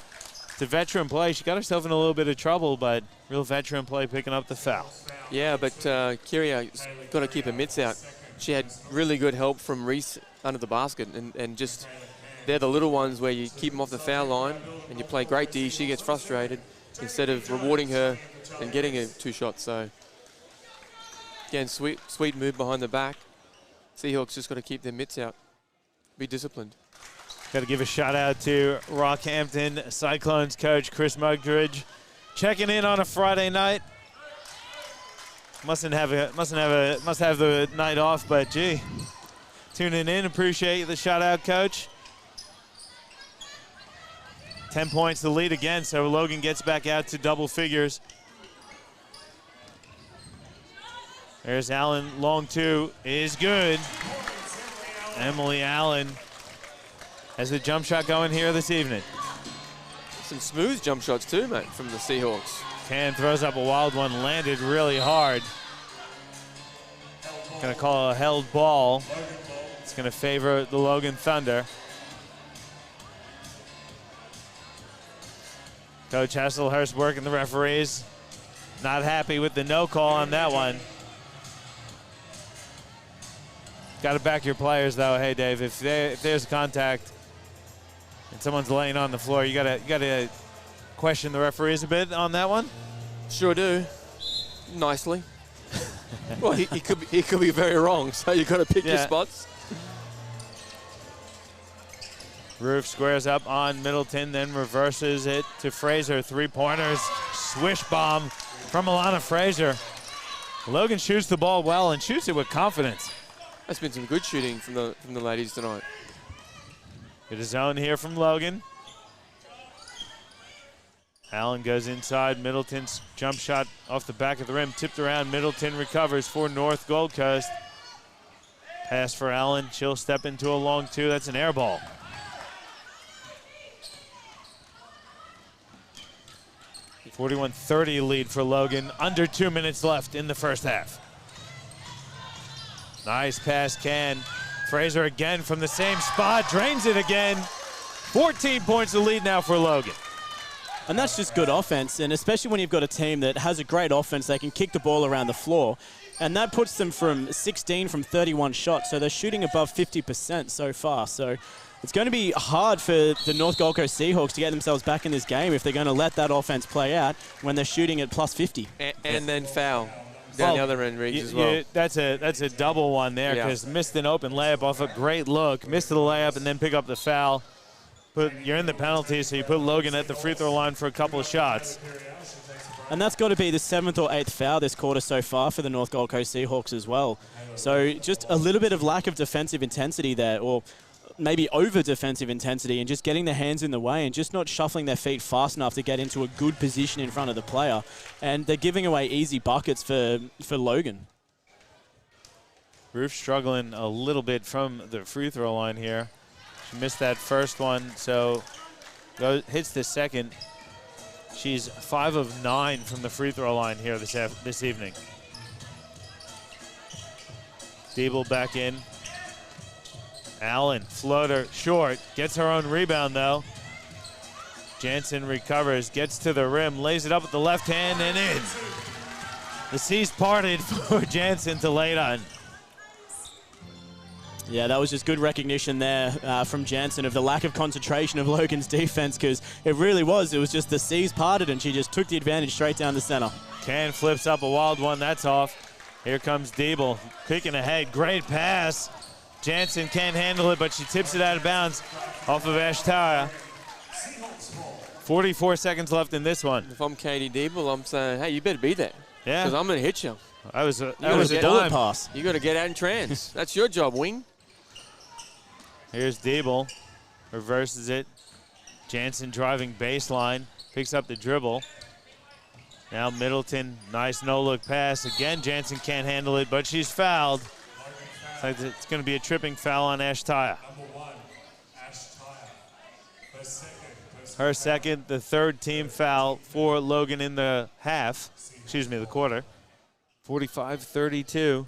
It's a veteran play. She got herself in a little bit of trouble, but real veteran play picking up the foul. Yeah, but Kyria's got to keep her mitts out. She had really good help from Reese under the basket, and just they're the little ones where you keep them off the foul line and you play great D. She gets frustrated instead of rewarding her and getting her 2 shots. So, again, sweet move behind the back. Seahawks just got to keep their mitts out. Be disciplined. Got to give a shout out to Rockhampton Cyclones coach Chris Mugdridge, checking in on a Friday night. Must have the night off, but gee, tuning in. Appreciate the shout out, coach. 10 points to lead again, so Logan gets back out to double figures. There's Allen, long 2 is good. Emily Allen has a jump shot going here this evening. Some smooth jump shots too, mate, from the Seahawks. Can throws up a wild one, landed really hard. Gonna call a held ball. It's gonna favor the Logan Thunder. Coach Hasselhurst working the referees. Not happy with the no call on that one. Got to back your players, though. Hey, Dave, if there's contact and someone's laying on the floor, you gotta question the referees a bit on that one. Sure do. Nicely. Well, he could be very wrong, so you got to pick your spots. Roof squares up on Middleton, then reverses it to Fraser. 3-pointers, swish bomb from Alana Fraser. Logan shoots the ball well and shoots it with confidence. That's been some good shooting from the ladies tonight. Get a zone here from Logan. Allen goes inside. Middleton's jump shot off the back of the rim. Tipped around. Middleton recovers for North Gold Coast. Pass for Allen. She'll step into a long two. That's an air ball. (41-30) lead for Logan. Under 2 minutes left in the first half. Nice pass, Can. Fraser again from the same spot. Drains it again. 14 points of lead now for Logan. And that's just good offense, and especially when you've got a team that has a great offense, they can kick the ball around the floor. And that puts them from 16 from 31 shots, so they're shooting above 50% so far. So it's going to be hard for the North Gold Coast Seahawks to get themselves back in this game if they're going to let that offense play out when they're shooting at plus 50. And then foul down the other end, Riggs, as well. That's a double one there because missed an open layup off a great look. Missed the layup and then pick up the foul. You're in the penalty, so you put Logan at the free throw line for a couple of shots. And that's got to be the 7th or 8th foul this quarter so far for the North Gold Coast Seahawks as well. So just a little bit of lack of defensive intensity there, or maybe over defensive intensity, and just getting their hands in the way and just not shuffling their feet fast enough to get into a good position in front of the player. And they're giving away easy buckets for Logan. Ruth struggling a little bit from the free throw line here. She missed that first one, so hits the second. She's 5 of 9 from the free throw line here this evening. Diebel back in. Allen, floater, short. Gets her own rebound, though. Jansen recovers, gets to the rim, lays it up with the left hand and in. The seas parted for Jansen to lay it on. Yeah, that was just good recognition there from Jansen of the lack of concentration of Logan's defense, because it really was. It was just the seas parted and she just took the advantage straight down the center. Can flips up a wild one. That's off. Here comes Diebel. Kicking ahead. Great pass. Jansen can't handle it, but she tips it out of bounds off of Ashtara. 44 seconds left in this one. If I'm Katie Diebel, I'm saying, hey, you better be there. Yeah. Because I'm going to hit you. That was a bullet pass. You got to get out in trance. That's your job, wing. Here's Diebel, reverses it. Jansen driving baseline, picks up the dribble. Now Middleton, nice no-look pass. Again, Jansen can't handle it, but she's fouled. It's going to be a tripping foul on Ashtaya. Her second, the third team foul for Logan in the the quarter. 45-32.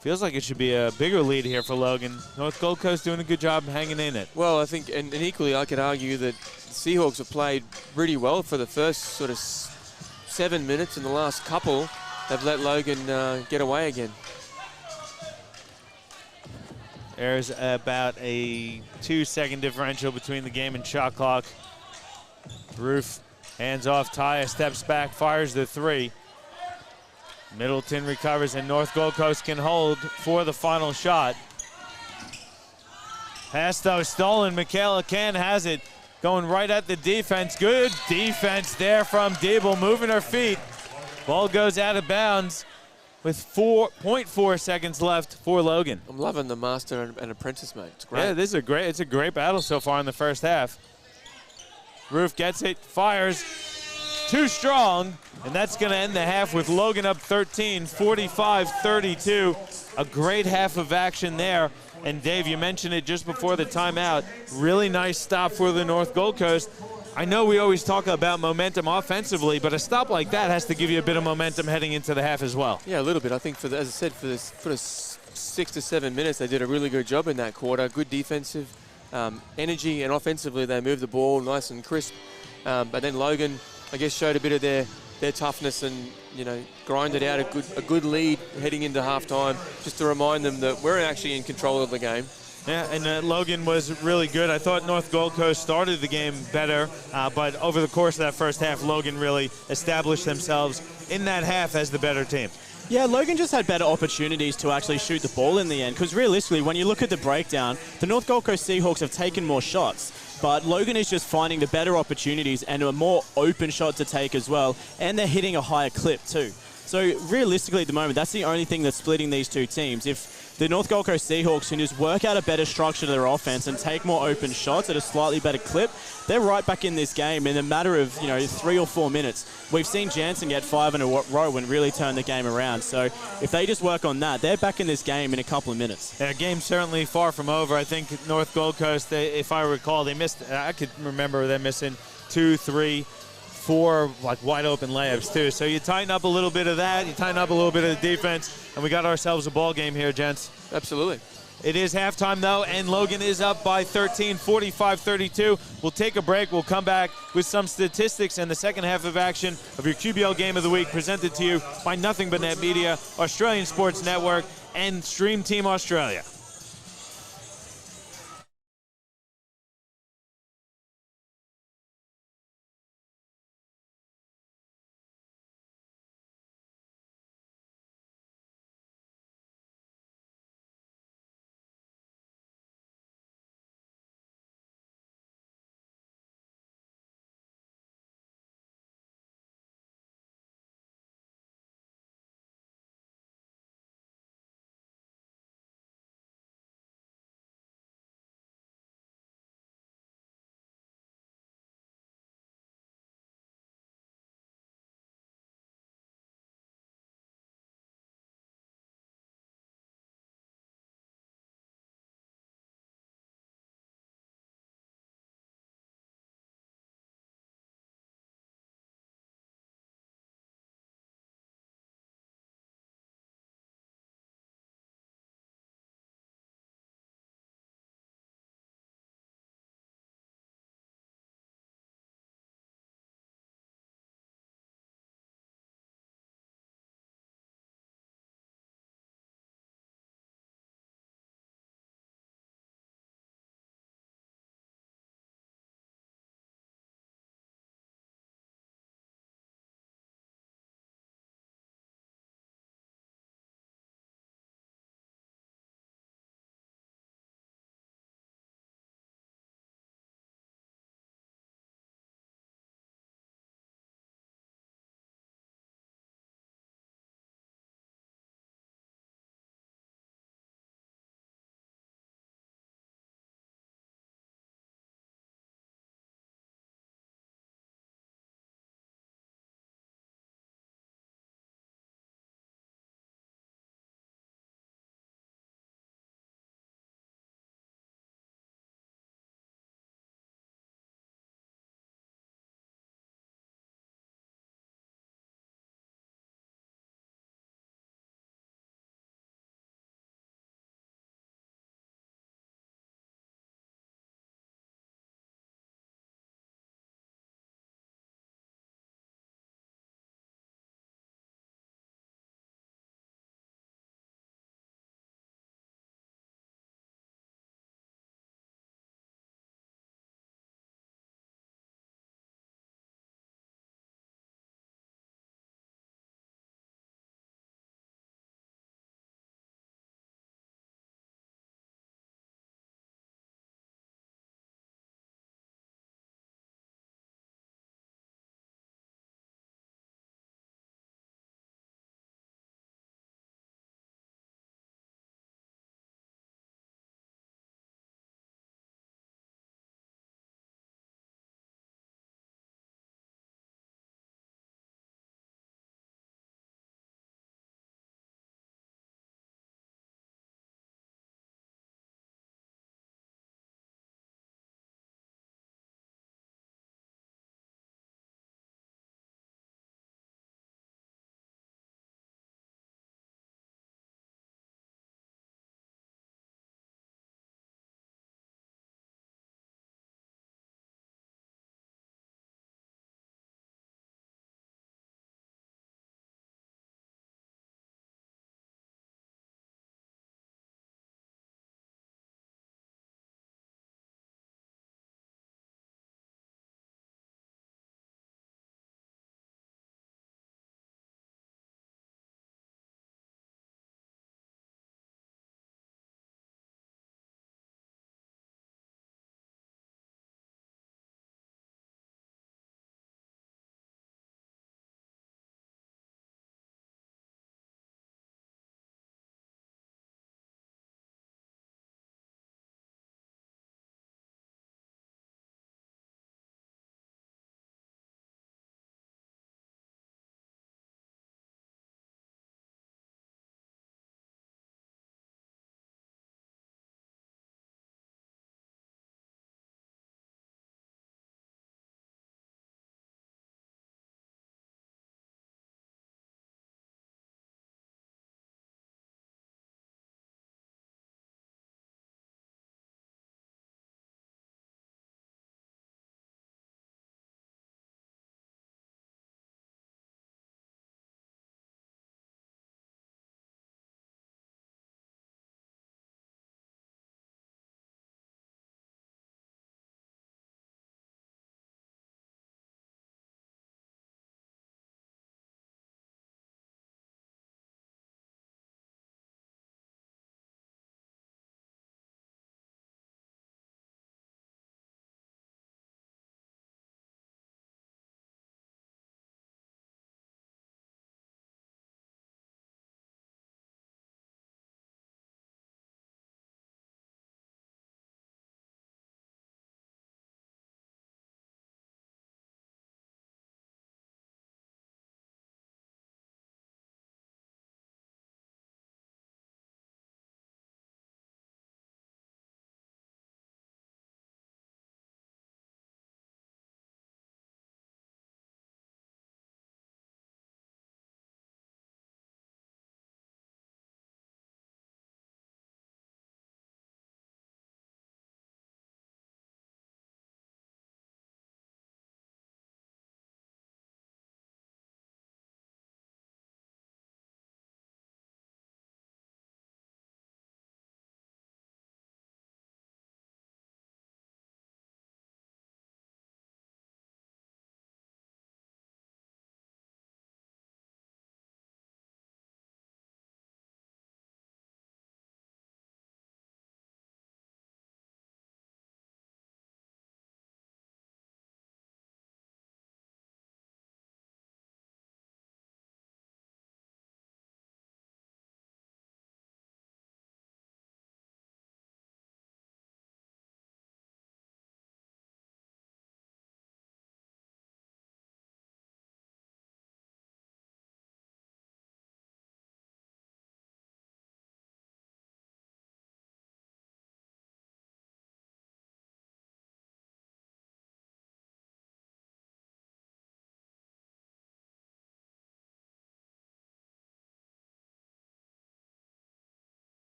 Feels like it should be a bigger lead here for Logan. North Gold Coast doing a good job hanging in it. Well, I think, and equally, I could argue that the Seahawks have played pretty well for the first sort of 7 minutes, and the last couple, they've let Logan get away again. There's about a 2-second differential between the game and shot clock. Roof hands off. Taya steps back, fires the three. Middleton recovers, and North Gold Coast can hold for the final shot. Pass, though, stolen. Michaela Can has it. Going right at the defense. Good defense there from Diebel, moving her feet. Ball goes out of bounds with 4.4 seconds left for Logan. I'm loving the master and apprentice, mate. It's great. Yeah, it's a great battle so far in the first half. Roof gets it, fires. Too strong, and that's going to end the half with Logan up 13, 45-32. A great half of action there. And Dave, you mentioned it just before the timeout. Really nice stop for the North Gold Coast. I know we always talk about momentum offensively, but a stop like that has to give you a bit of momentum heading into the half as well. Yeah, a little bit. I think, as I said, for the 6 to 7 minutes, they did a really good job in that quarter. Good defensive energy, and offensively they moved the ball nice and crisp. But then Logan, I guess, showed a bit of their toughness and, grinded out a good lead heading into halftime, just to remind them that we're actually in control of the game. Yeah, and Logan was really good. I thought North Gold Coast started the game better, but over the course of that first half, Logan really established themselves in that half as the better team. Yeah, Logan just had better opportunities to actually shoot the ball in the end, because realistically, when you look at the breakdown, the North Gold Coast Seahawks have taken more shots, but Logan is just finding the better opportunities and a more open shot to take as well, and they're hitting a higher clip too. So realistically at the moment, that's the only thing that's splitting these two teams. If the North Gold Coast Seahawks can just work out a better structure to their offense and take more open shots at a slightly better clip, they're right back in this game in a matter of 3 or 4 minutes. We've seen Jansen get 5 in a row and really turn the game around. So if they just work on that, they're back in this game in a couple of minutes. Yeah, game's certainly far from over. I think North Gold Coast, if I recall, they missed. I could remember them missing 2, 3, 4 like wide open layups too. So you tighten up a little bit of that, you tighten up a little bit of the defense, and we got ourselves a ball game here, gents. Absolutely. It is halftime though, and Logan is up by 13, 45-32. We'll take a break. We'll come back with some statistics and the second half of action of your QBL Game of the Week, presented to you by Nothing But Net Media, Australian Sports Network, and Stream Team Australia.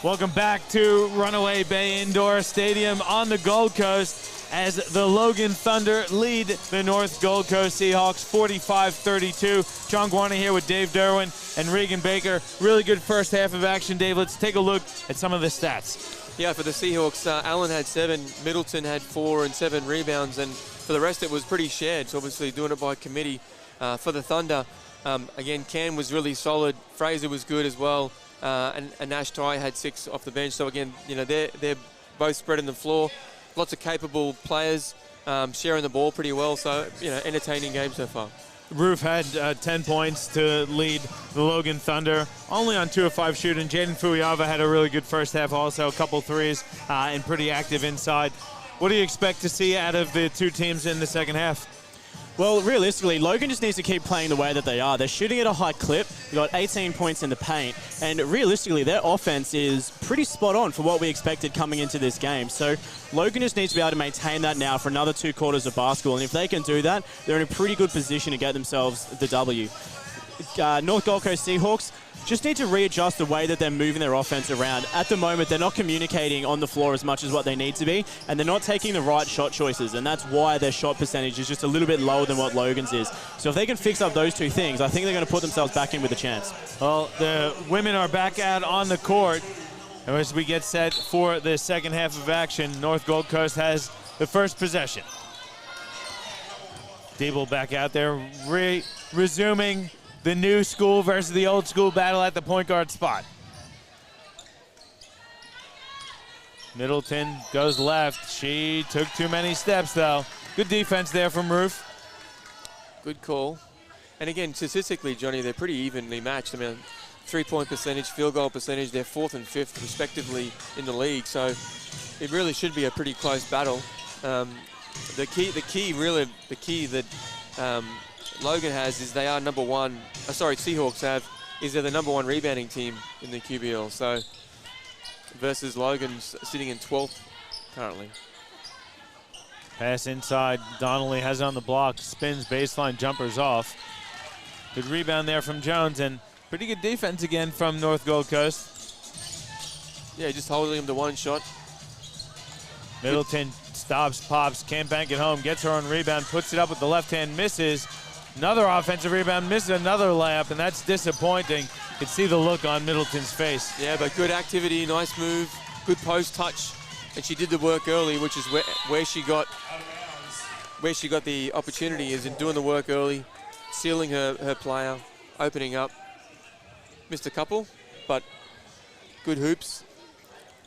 Welcome back to Runaway Bay Indoor Stadium on the Gold Coast as the Logan Thunder lead the North Gold Coast Seahawks 45-32. John Guarna here with Dave Derwin and Regan Baker. Really good first half of action, Dave. Let's take a look at some of the stats. Yeah, for the Seahawks, Allen had 7, Middleton had 4 and 7 rebounds, and for the rest it was pretty shared, so obviously doing it by committee. For the Thunder, again, Cam was really solid, Fraser was good as well, and Nash Ty had 6 off the bench. So again, you know, they're both spreading the floor. Lots of capable players sharing the ball pretty well. So, you know, entertaining game so far. Roof had 10 points to lead the Logan Thunder, only on 2 of 5 shooting. Jaden Fuyava had a really good first half also, a couple threes, and pretty active inside. What do you expect to see out of the two teams in the second half? Well, realistically, Logan just needs to keep playing the way that they are. They're shooting at a high clip. They've got 18 points in the paint. And realistically, their offense is pretty spot on for what we expected coming into this game. So Logan just needs to be able to maintain that now for another 2 quarters of basketball. And if they can do that, they're in a pretty good position to get themselves the W. North Gold Coast Seahawks just need to readjust the way that they're moving their offense around. At the moment, they're not communicating on the floor as much as what they need to be, and they're not taking the right shot choices, and that's why their shot percentage is just a little bit lower than what Logan's is. So if they can fix up those 2 things, I think they're going to put themselves back in with a chance. Well, the women are back out on the court. And as we get set for the second half of action, North Gold Coast has the first possession. Diebel back out there, resuming the new school versus the old school battle at the point guard spot. Middleton goes left. She took too many steps, though. Good defense there from Roof. Good call. And again, statistically, Johnny, they're pretty evenly matched. I mean, 3-point percentage, field goal percentage, they're 4th and 5th, respectively, in the league. So it really should be a pretty close battle. The key that Logan has is they are number 1. Seahawks have is they're the number 1 rebounding team in the QBL. So versus Logan's sitting in 12th currently. Pass inside. Donnelly has it on the block. Spins baseline, jumpers off. Good rebound there from Jones, and pretty good defense again from North Gold Coast. Yeah, just holding him to 1 shot. Middleton stops, pops, can't bank it home, gets her own rebound, puts it up with the left hand, misses. Another offensive rebound, misses another layup, and that's disappointing. You can see the look on Middleton's face. Yeah, but good activity, nice move, good post touch, and she did the work early, which is where she got the opportunity, is in doing the work early, sealing her player, opening up. Missed a couple, but good hoops.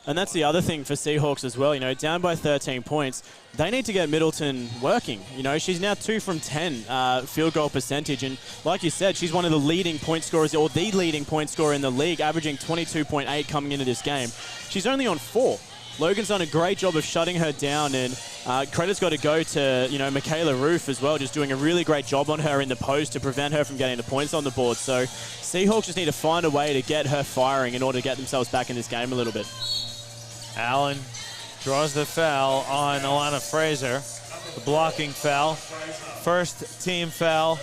And that's the other thing for Seahawks as well. You know, down by 13 points, they need to get Middleton working. You know, she's now 2 from 10 field goal percentage. And like you said, she's one of the leading point scorers, or the leading point scorer in the league, averaging 22.8 coming into this game. She's only on 4. Logan's done a great job of shutting her down, and credit's got to go to, you know, Michaela Roof as well, just doing a really great job on her in the post to prevent her from getting the points on the board. So Seahawks just need to find a way to get her firing in order to get themselves back in this game a little bit. Allen draws the foul on Alana Fraser. The blocking foul. First team foul.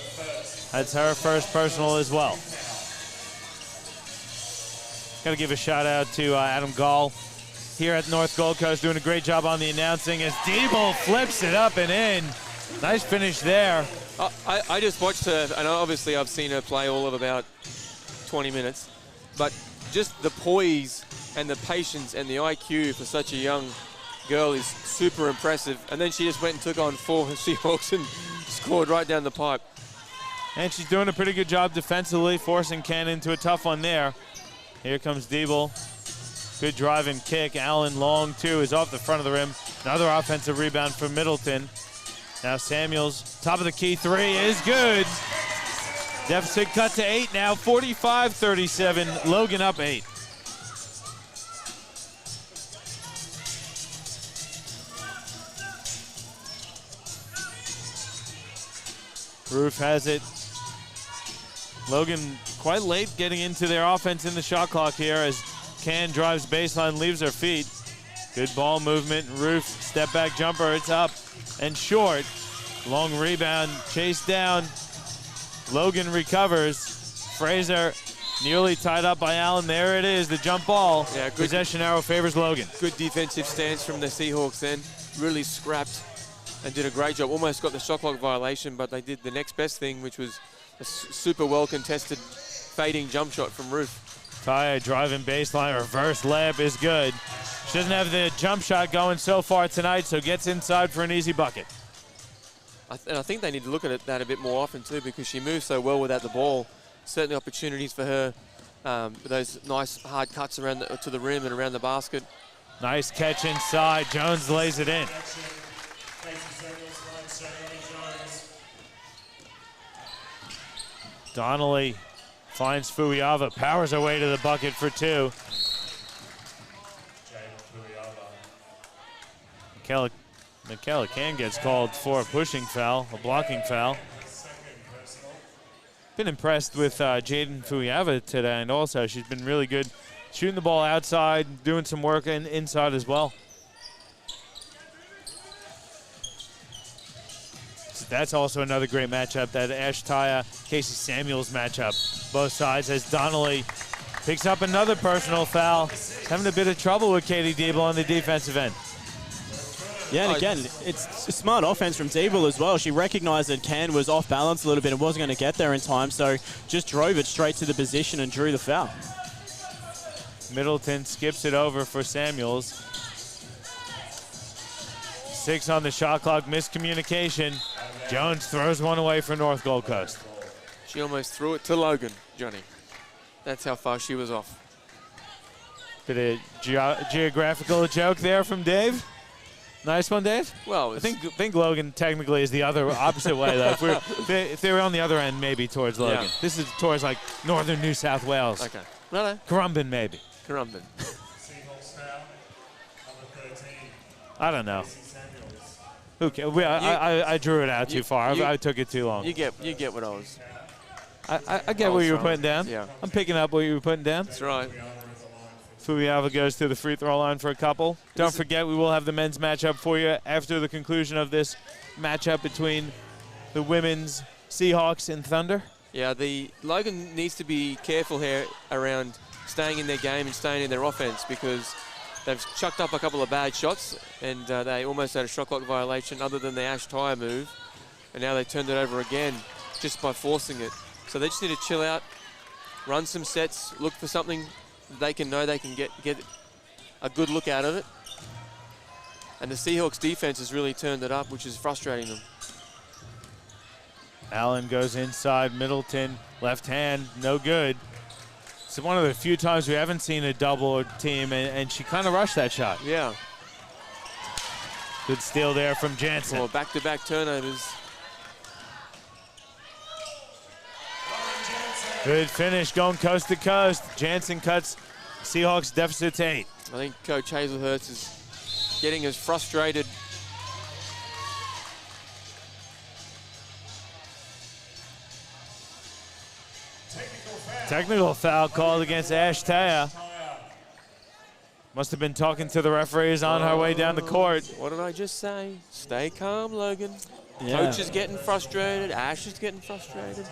That's her first personal as well. Got to give a shout out to Adam Gall here at North Gold Coast, doing a great job on the announcing as Diebel flips it up and in. Nice finish there. I just watched her, and obviously I've seen her play all of about 20 minutes, but just the poise and the patience and the IQ for such a young girl is super impressive. And then she just went and took on 4 Seahawks and scored right down the pipe. And she's doing a pretty good job defensively, forcing Ken into a tough one there. Here comes Diebel. Good drive and kick. Allen long, too, is off the front of the rim. Another offensive rebound for Middleton. Now Samuels, top of the key 3 is good. Deficit cut to 8 now, 45-37. Logan up 8. Roof has it. Logan quite late getting into their offense in the shot clock here as Can drives baseline, leaves her feet. Good ball movement. Roof, step back jumper. It's up and short. Long rebound, chased down. Logan recovers. Fraser Nearly tied up by Allen. There it is, the jump ball. Yeah, good. Possession arrow favors Logan. Good defensive stance from the Seahawks then. Really scrapped and did a great job. Almost got the shot clock violation, but they did the next best thing, which was a super well contested fading jump shot from Ruth. Taya driving baseline, reverse layup is good. She doesn't have the jump shot going so far tonight, so gets inside for an easy bucket. And I think they need to look at that a bit more often too, because she moves so well without the ball. Certainly opportunities for her. Those nice hard cuts around to the rim and around the basket. Nice catch inside. Jones lays it in. Donnelly finds Fuiava, powers her way to the bucket for two. Michaela Can gets called for a pushing foul, a blocking foul. Been impressed with Jaden Fuiava today, and also she's been really good shooting the ball outside, doing some work inside as well. So that's also another great matchup, that Ash Taya, Casey Samuels matchup. Both sides as Donnelly picks up another personal foul. Having a bit of trouble with Katie Diebel on the defensive end. Yeah, and again, it's a smart offense from Diebel as well. She recognized that Can was off balance a little bit and wasn't going to get there in time, so just drove it straight to the position and drew the foul. Middleton skips it over for Samuels. 6 on the shot clock, miscommunication. Jones throws one away for North Gold Coast. She almost threw it to Logan, Johnny. That's how far she was off. Bit of geographical joke there from Dave. Nice one, Dave. Well, I think Logan technically is the other opposite way, though. If they were on the other end, maybe towards Logan. Yeah. This is towards like northern New South Wales. Okay. No. Currumbin, maybe. Currumbin. I don't know. Okay, I drew it out too far. I took it too long. You get what I was. I get what you were putting down. Yeah. I'm picking up what you were putting down. That's right. Fuiava goes to the free throw line for a couple. Don't forget, we will have the men's matchup for you after the conclusion of this matchup between the women's Seahawks and Thunder. Yeah, the Logan needs to be careful here around staying in their game and staying in their offense, because they've chucked up a couple of bad shots and they almost had a shot clock violation other than the Ash Tire move. And now they turned it over again just by forcing it. So they just need to chill out, run some sets, look for something they can get a good look out of it. And the Seahawks defense has really turned it up, which is frustrating them. Allen goes inside, Middleton, left hand, no good. It's one of the few times we haven't seen a double team, and she kind of rushed that shot. Yeah. Good steal there from Jansen. Well, back-to-back turnovers. Good finish, going coast to coast. Jansen cuts Seahawks deficit to 8. I think Coach Hazelhurst is getting as frustrated. Technical foul called against Ash Taya. Must have been talking to the referees on her way down the court. What did I just say? Stay calm, Logan. Yeah. Coach is getting frustrated. Ash is getting frustrated.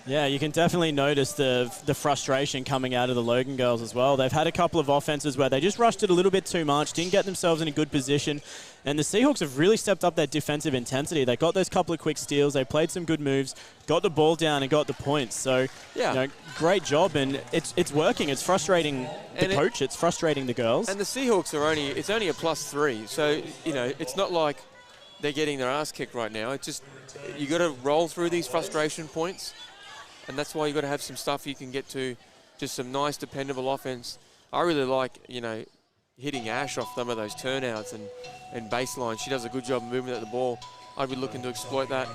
Yeah, you can definitely notice the frustration coming out of the Logan girls as well. They've had a couple of offenses where they just rushed it a little bit too much, didn't get themselves in a good position. And the Seahawks have really stepped up their defensive intensity. They got those couple of quick steals. They played some good moves, got the ball down and got the points. So, yeah, great job. And it's working. It's frustrating the coach. It's frustrating the girls. And the Seahawks it's only a +3. So, it's not like they're getting their ass kicked right now. It's just, you got to roll through these frustration points. And that's why you got to have some stuff you can get to, just some nice, dependable offense. I really like, hitting Ash off some of those turnouts and baseline. She does a good job moving at the ball. I'd be looking to exploit that.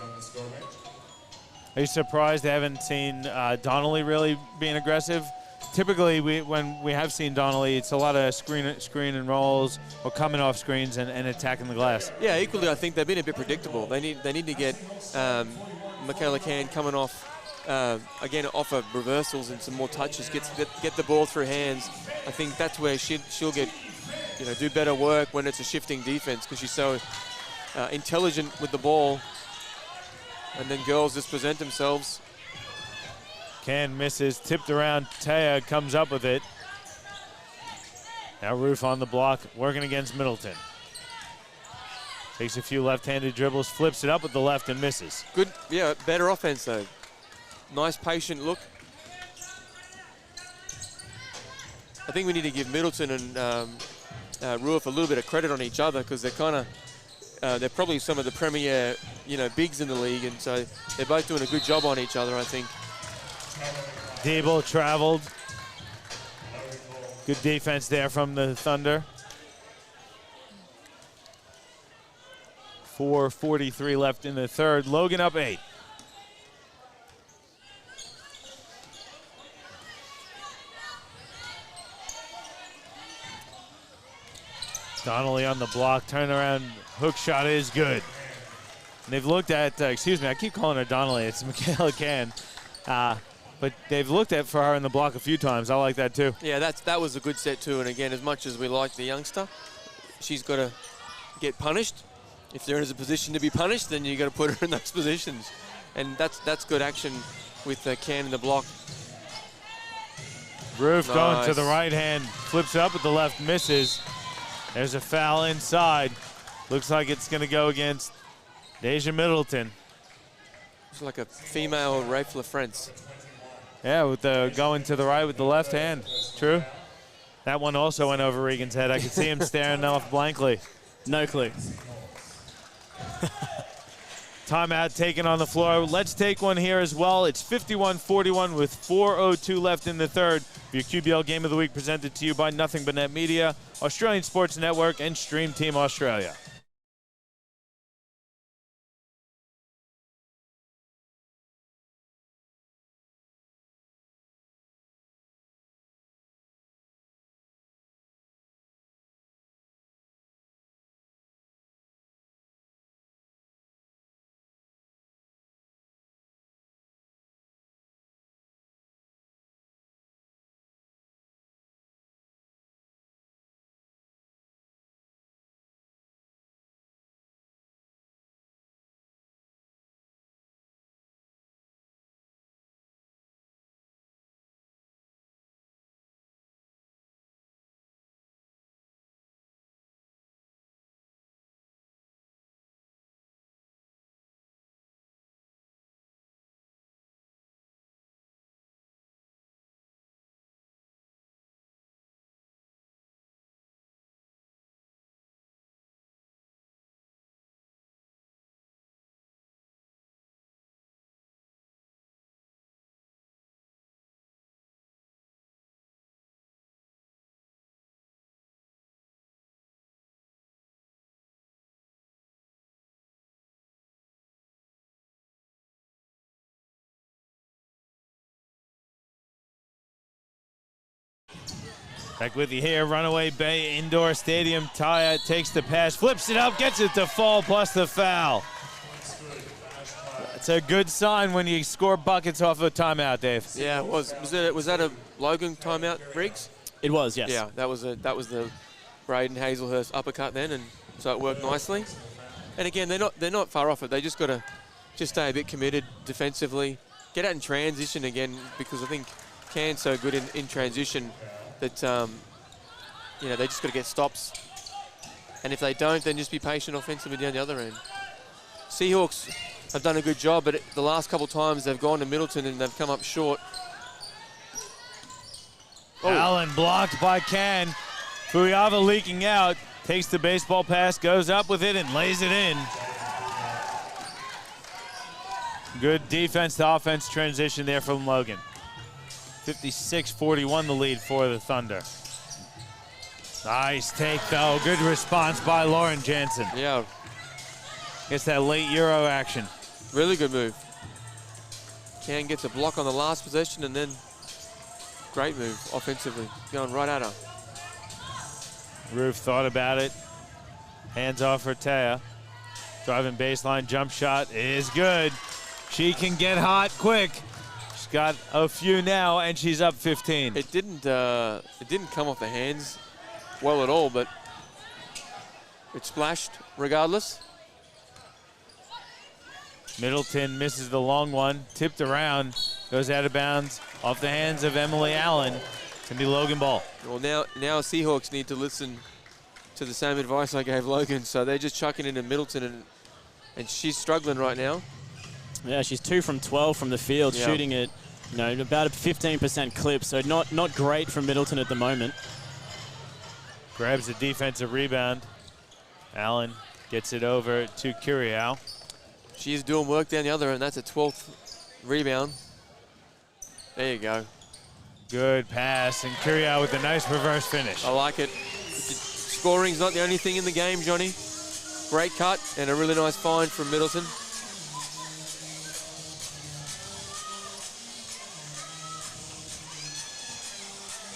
Are you surprised they haven't seen Donnelly really being aggressive? Typically, when we have seen Donnelly, it's a lot of screen and rolls or coming off screens and attacking the glass. Yeah, equally, I think they've been a bit predictable. They need to get Michaela Can coming off. Again, off of reversals and some more touches, get the ball through hands. I think that's where she'll get, do better work when it's a shifting defense, because she's so intelligent with the ball. And then girls just present themselves. Can misses, tipped around. Taya comes up with it. Now Roof on the block, working against Middleton. Takes a few left-handed dribbles, flips it up with the left and misses. Good, yeah, better offense though. Nice patient look. I think we need to give Middleton and Roof a little bit of credit on each other because they're kind of, they're probably some of the premier, bigs in the league, and so they're both doing a good job on each other, I think. Debo traveled. Good defense there from the Thunder. 4:43 left in the third. Logan up 8. Donnelly on the block, turnaround hook shot is good. And they've looked at, excuse me, I keep calling her Donnelly, it's Michaela Can. But they've looked at for her in the block a few times. I like that too. Yeah, that was a good set too. And again, as much as we like the youngster, she's got to get punished. If they're in a position to be punished, then you got to put her in those positions. And that's good action with Can in the block. Roof going to the right hand, flips up with the left, misses. There's a foul inside. Looks like it's going to go against Deja Middleton. It's like a female Rafe LaFrance. Yeah, with the going to the right with the left hand. True. That one also went over Regan's head. I could see him staring off blankly. No clue. Timeout taken on the floor. Let's take one here as well. It's 51-41 with 4:02 left in the third. Your QBL Game of the Week presented to you by Nothing But Net Media, Australian Sports Network, and Stream Team Australia. Back with you here, Runaway Bay Indoor Stadium. Taya takes the pass, flips it up, gets it to fall, plus the foul. It's a good sign when you score buckets off of a timeout, Dave. Yeah, it was. Was that a Logan timeout, Briggs? It was, yes. Yeah, that was the Braden Hazelhurst uppercut then, and so it worked nicely. And again, they're not far off it. They just got to stay a bit committed defensively, get out in transition again, because I think Can's so good in transition that they just got to get stops. And if they don't, then just be patient offensively down the other end. Seahawks have done a good job, but the last couple times they've gone to Middleton and they've come up short. Oh. Allen blocked by Can. Fuyava leaking out, takes the baseball pass, goes up with it and lays it in. Good defense to offense transition there from Logan. 56-41 the lead for the Thunder. Nice take though, good response by Lauren Jansen. Yeah. Gets that late Euro action. Really good move. Can gets a block on the last possession and then great move offensively, going right at her. Roof thought about it. Hands off for Taya. Driving baseline jump shot is good. She can get hot quick. She's got a few now and she's up 15. It didn't come off the hands well at all, but it splashed regardless. Middleton misses the long one, tipped around. Goes out of bounds off the hands of Emily Allen. It's going to be Logan ball. Well, now Seahawks need to listen to the same advice I gave Logan. So they're just chucking into Middleton, and she's struggling right now. Yeah, she's 2 from 12 from the field, shooting at about a 15% clip. So not great from Middleton at the moment. Grabs a defensive rebound. Allen gets it over to Curiao. She is doing work down the other end. That's a 12th rebound. There you go. Good pass, and Curiao with a nice reverse finish. I like it. Scoring's not the only thing in the game, Johnny. Great cut and a really nice find from Middleton.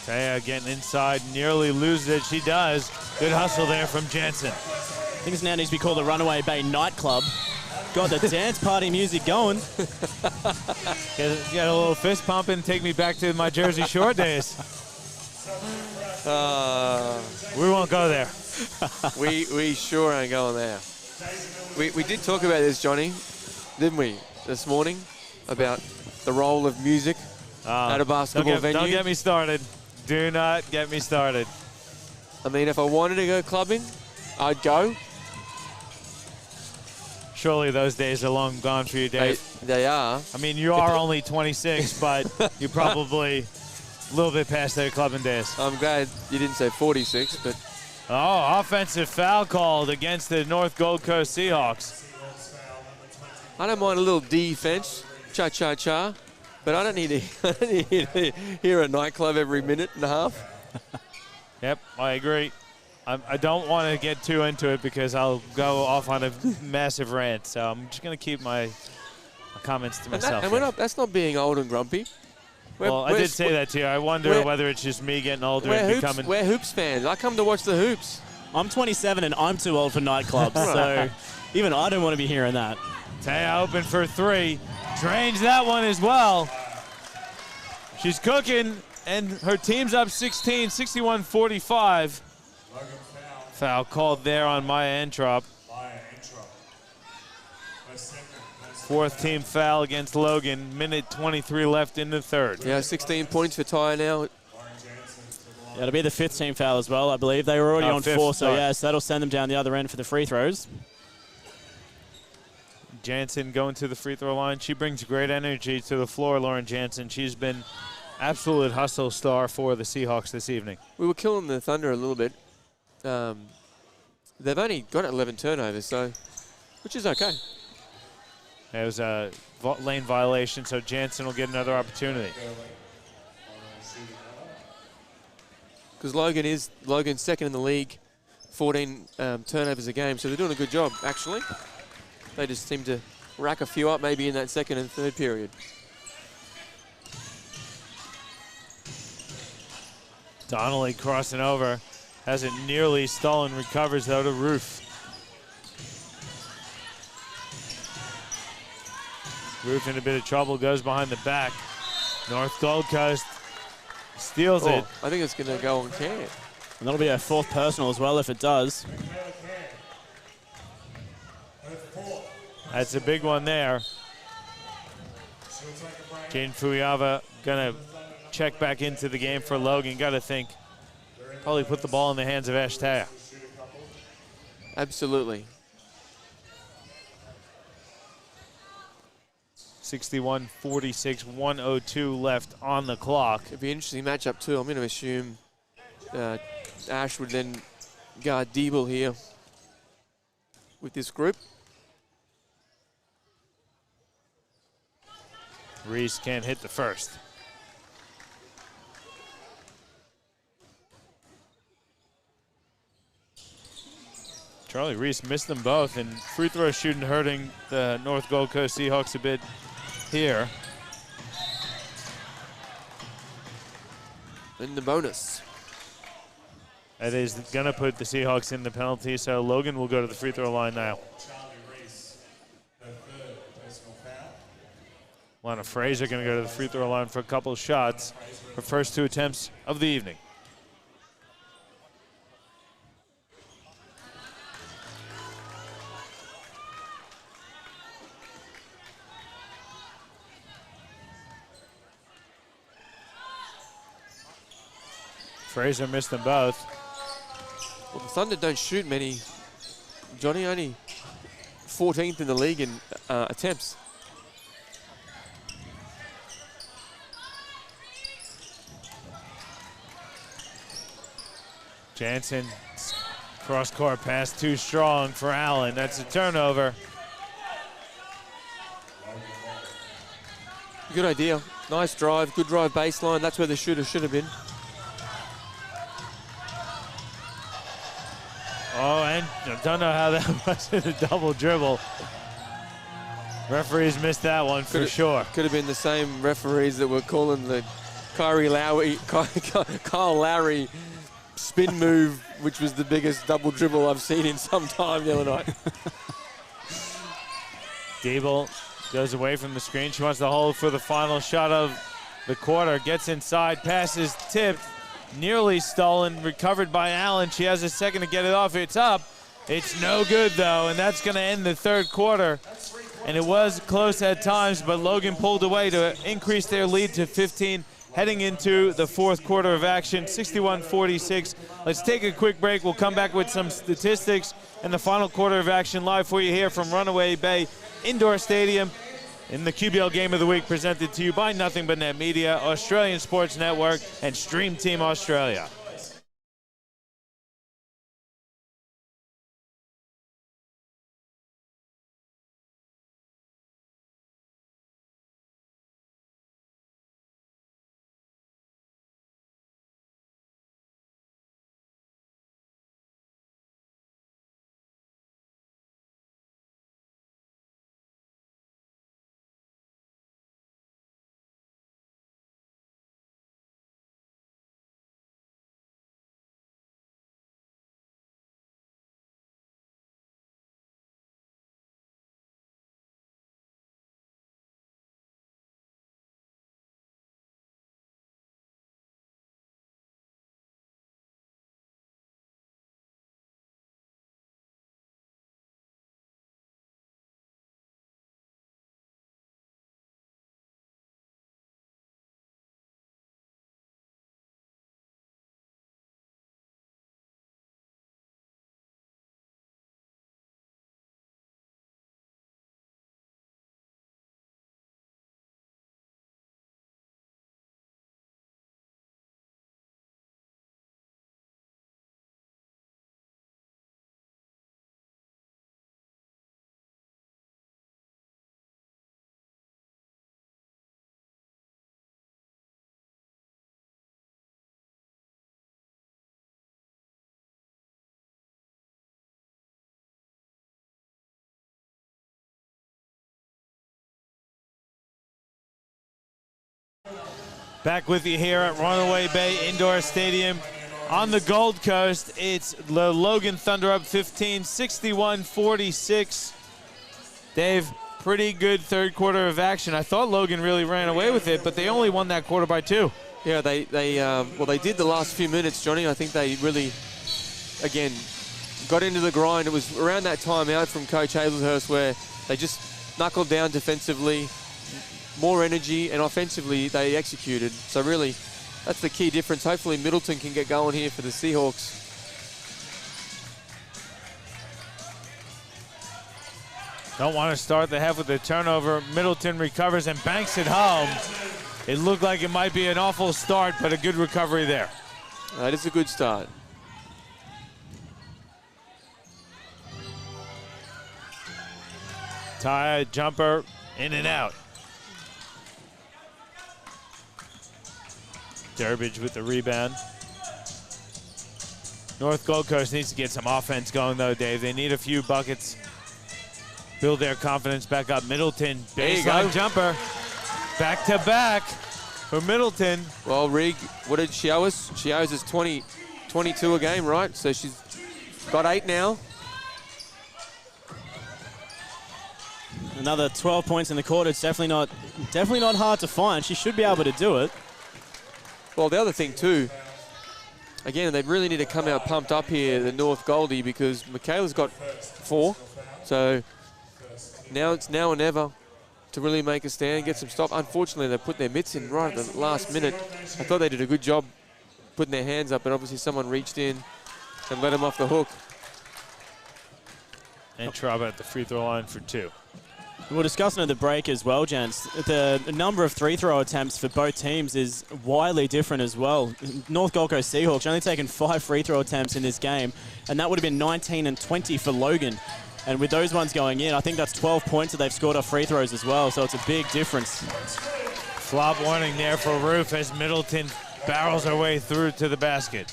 Taya getting inside, nearly loses it. She does. Good hustle there from Jansen. I think this now needs to be called the Runaway Bay Nightclub. Got the dance party music going. Get a little fist pumping, take me back to my Jersey Shore days. We won't go there. We sure ain't going there. We did talk about this, Johnny, didn't we, this morning, about the role of music at a basketball venue. Don't get me started. Do not get me started. I mean, if I wanted to go clubbing, I'd go. Surely those days are long gone for you, Dave. They are. I mean, you are only 26, but you're probably a little bit past their clubbing days. I'm glad you didn't say 46, but... Oh, offensive foul called against the North Gold Coast Seahawks. I don't mind a little defense, cha-cha-cha, but I don't need to hear a nightclub every minute and a half. Yep, I agree. I don't want to get too into it because I'll go off on a massive rant. So I'm just going to keep my comments to myself. That's not being old and grumpy. I did say that to you. I wonder whether it's just me getting older and becoming... We're Hoops fans. I come to watch the Hoops. I'm 27 and I'm too old for nightclubs, so even I don't want to be hearing that. Taya open for 3. Drains that one as well. She's cooking, and her team's up 16, 61-45. Foul called there on Maya Entrop. 4th team foul against Logan. Minute 23 left in the 3rd. Yeah, 16 points for Taya now. Yeah, it'll be the 5th team foul as well, I believe. They were already on 4, so yes, that'll send them down the other end for the free throws. Jansen going to the free throw line. She brings great energy to the floor, Lauren Jansen. She's been absolute hustle star for the Seahawks this evening. We were killing the Thunder a little bit. They've only got 11 turnovers, so which is okay. It was a lane violation, so Jansen will get another opportunity. Because Logan's 2nd in the league, 14 turnovers a game, so they're doing a good job, actually. They just seem to rack a few up maybe in that 2nd and 3rd period. Donnelly crossing over. Has it nearly stolen, recovers though to Roof. Roof in a bit of trouble, goes behind the back. North Gold Coast steals it. I think it's going to go on Cam. And that'll be a 4th personal as well if it does. That's a big one there. Jane Fuyava gonna check back into the game for Logan. Got to think, probably put the ball in the hands of Ash Taya. Absolutely. 61-46, 1:02 left on the clock. It'd be an interesting matchup too. I'm going to assume Ash would then guard Diebel here with this group. Reese can't hit the first. Charlie Reese missed them both, and free throw shooting hurting the North Gold Coast Seahawks a bit here. In the bonus. That is going to put the Seahawks in the penalty, so Logan will go to the free throw line now. Lana Fraser going to go to the free throw line for a couple of shots. Her first 2 attempts of the evening. Fraser missed them both. Well, the Thunder don't shoot many. Johnny, only 14th in the league in attempts. Jansen, cross-court pass too strong for Allen. That's a turnover. Good idea. Nice drive, good drive baseline. That's where the shooter should have been. Oh, and I don't know how that wasn't a double dribble. Referees missed that one for sure. Could have been the same referees that were calling the Kyle Lowry spin move, which was the biggest double dribble I've seen in some time the other night. Diebel goes away from the screen. She wants to hold for the final shot of the quarter. Gets inside, passes tipped, nearly stolen, recovered by Allen. She has a second to get it off. It's up. It's no good, though, and that's going to end the third quarter. And it was close at times, but Logan pulled away to increase their lead to 15. Heading into the fourth quarter of action, 61-46. Let's take a quick break. We'll come back with some statistics and the final quarter of action live for you here from Runaway Bay Indoor Stadium in the QBL Game of the Week, presented to you by Nothing But Net Media, Australian Sports Network, and Stream Team Australia. Back with you here at Runaway Bay Indoor Stadium on the Gold Coast. It's the Logan Thunder up 15, 61-46. Dave, pretty good third quarter of action. I thought Logan really ran away with it, but they only won that quarter by 2. Yeah, they did the last few minutes, Johnny. I think they really, again, got into the grind. It was around that time out from Coach Hazelhurst where they just knuckled down defensively, more energy, and offensively they executed. So really, that's the key difference. Hopefully Middleton can get going here for the Seahawks. Don't want to start the half with a turnover. Middleton recovers and banks it home. It looked like it might be an awful start, but a good recovery there. That is a good start. Taya, jumper, in and out. Durbridge with the rebound. North Gold Coast needs to get some offense going, though, Dave. They need a few buckets. Build their confidence back up. Middleton, baseline jumper. Back to back for Middleton. Well, Rig, what did she owe us? She owes us 22 a game, right? So she's got 8 now. Another 12 points in the quarter. It's definitely not hard to find. She should be able to do it. Well, the other thing too, again, they really need to come out pumped up here, the North Goldie, because Michaela's got 4. So now it's now or never to really make a stand, get some stop. Unfortunately, they put their mitts in right at the last minute. I thought they did a good job putting their hands up, but obviously someone reached in and let them off the hook. And Traub at the free throw line for 2. We're discussing at the break as well, gents. The number of free throw attempts for both teams is widely different as well. North Gold Coast Seahawks only taken 5 free throw attempts in this game, and that would have been 19 and 20 for Logan. And with those ones going in, I think that's 12 points that they've scored off free throws as well, so it's a big difference. Flop warning there for Roof as Middleton barrels her way through to the basket.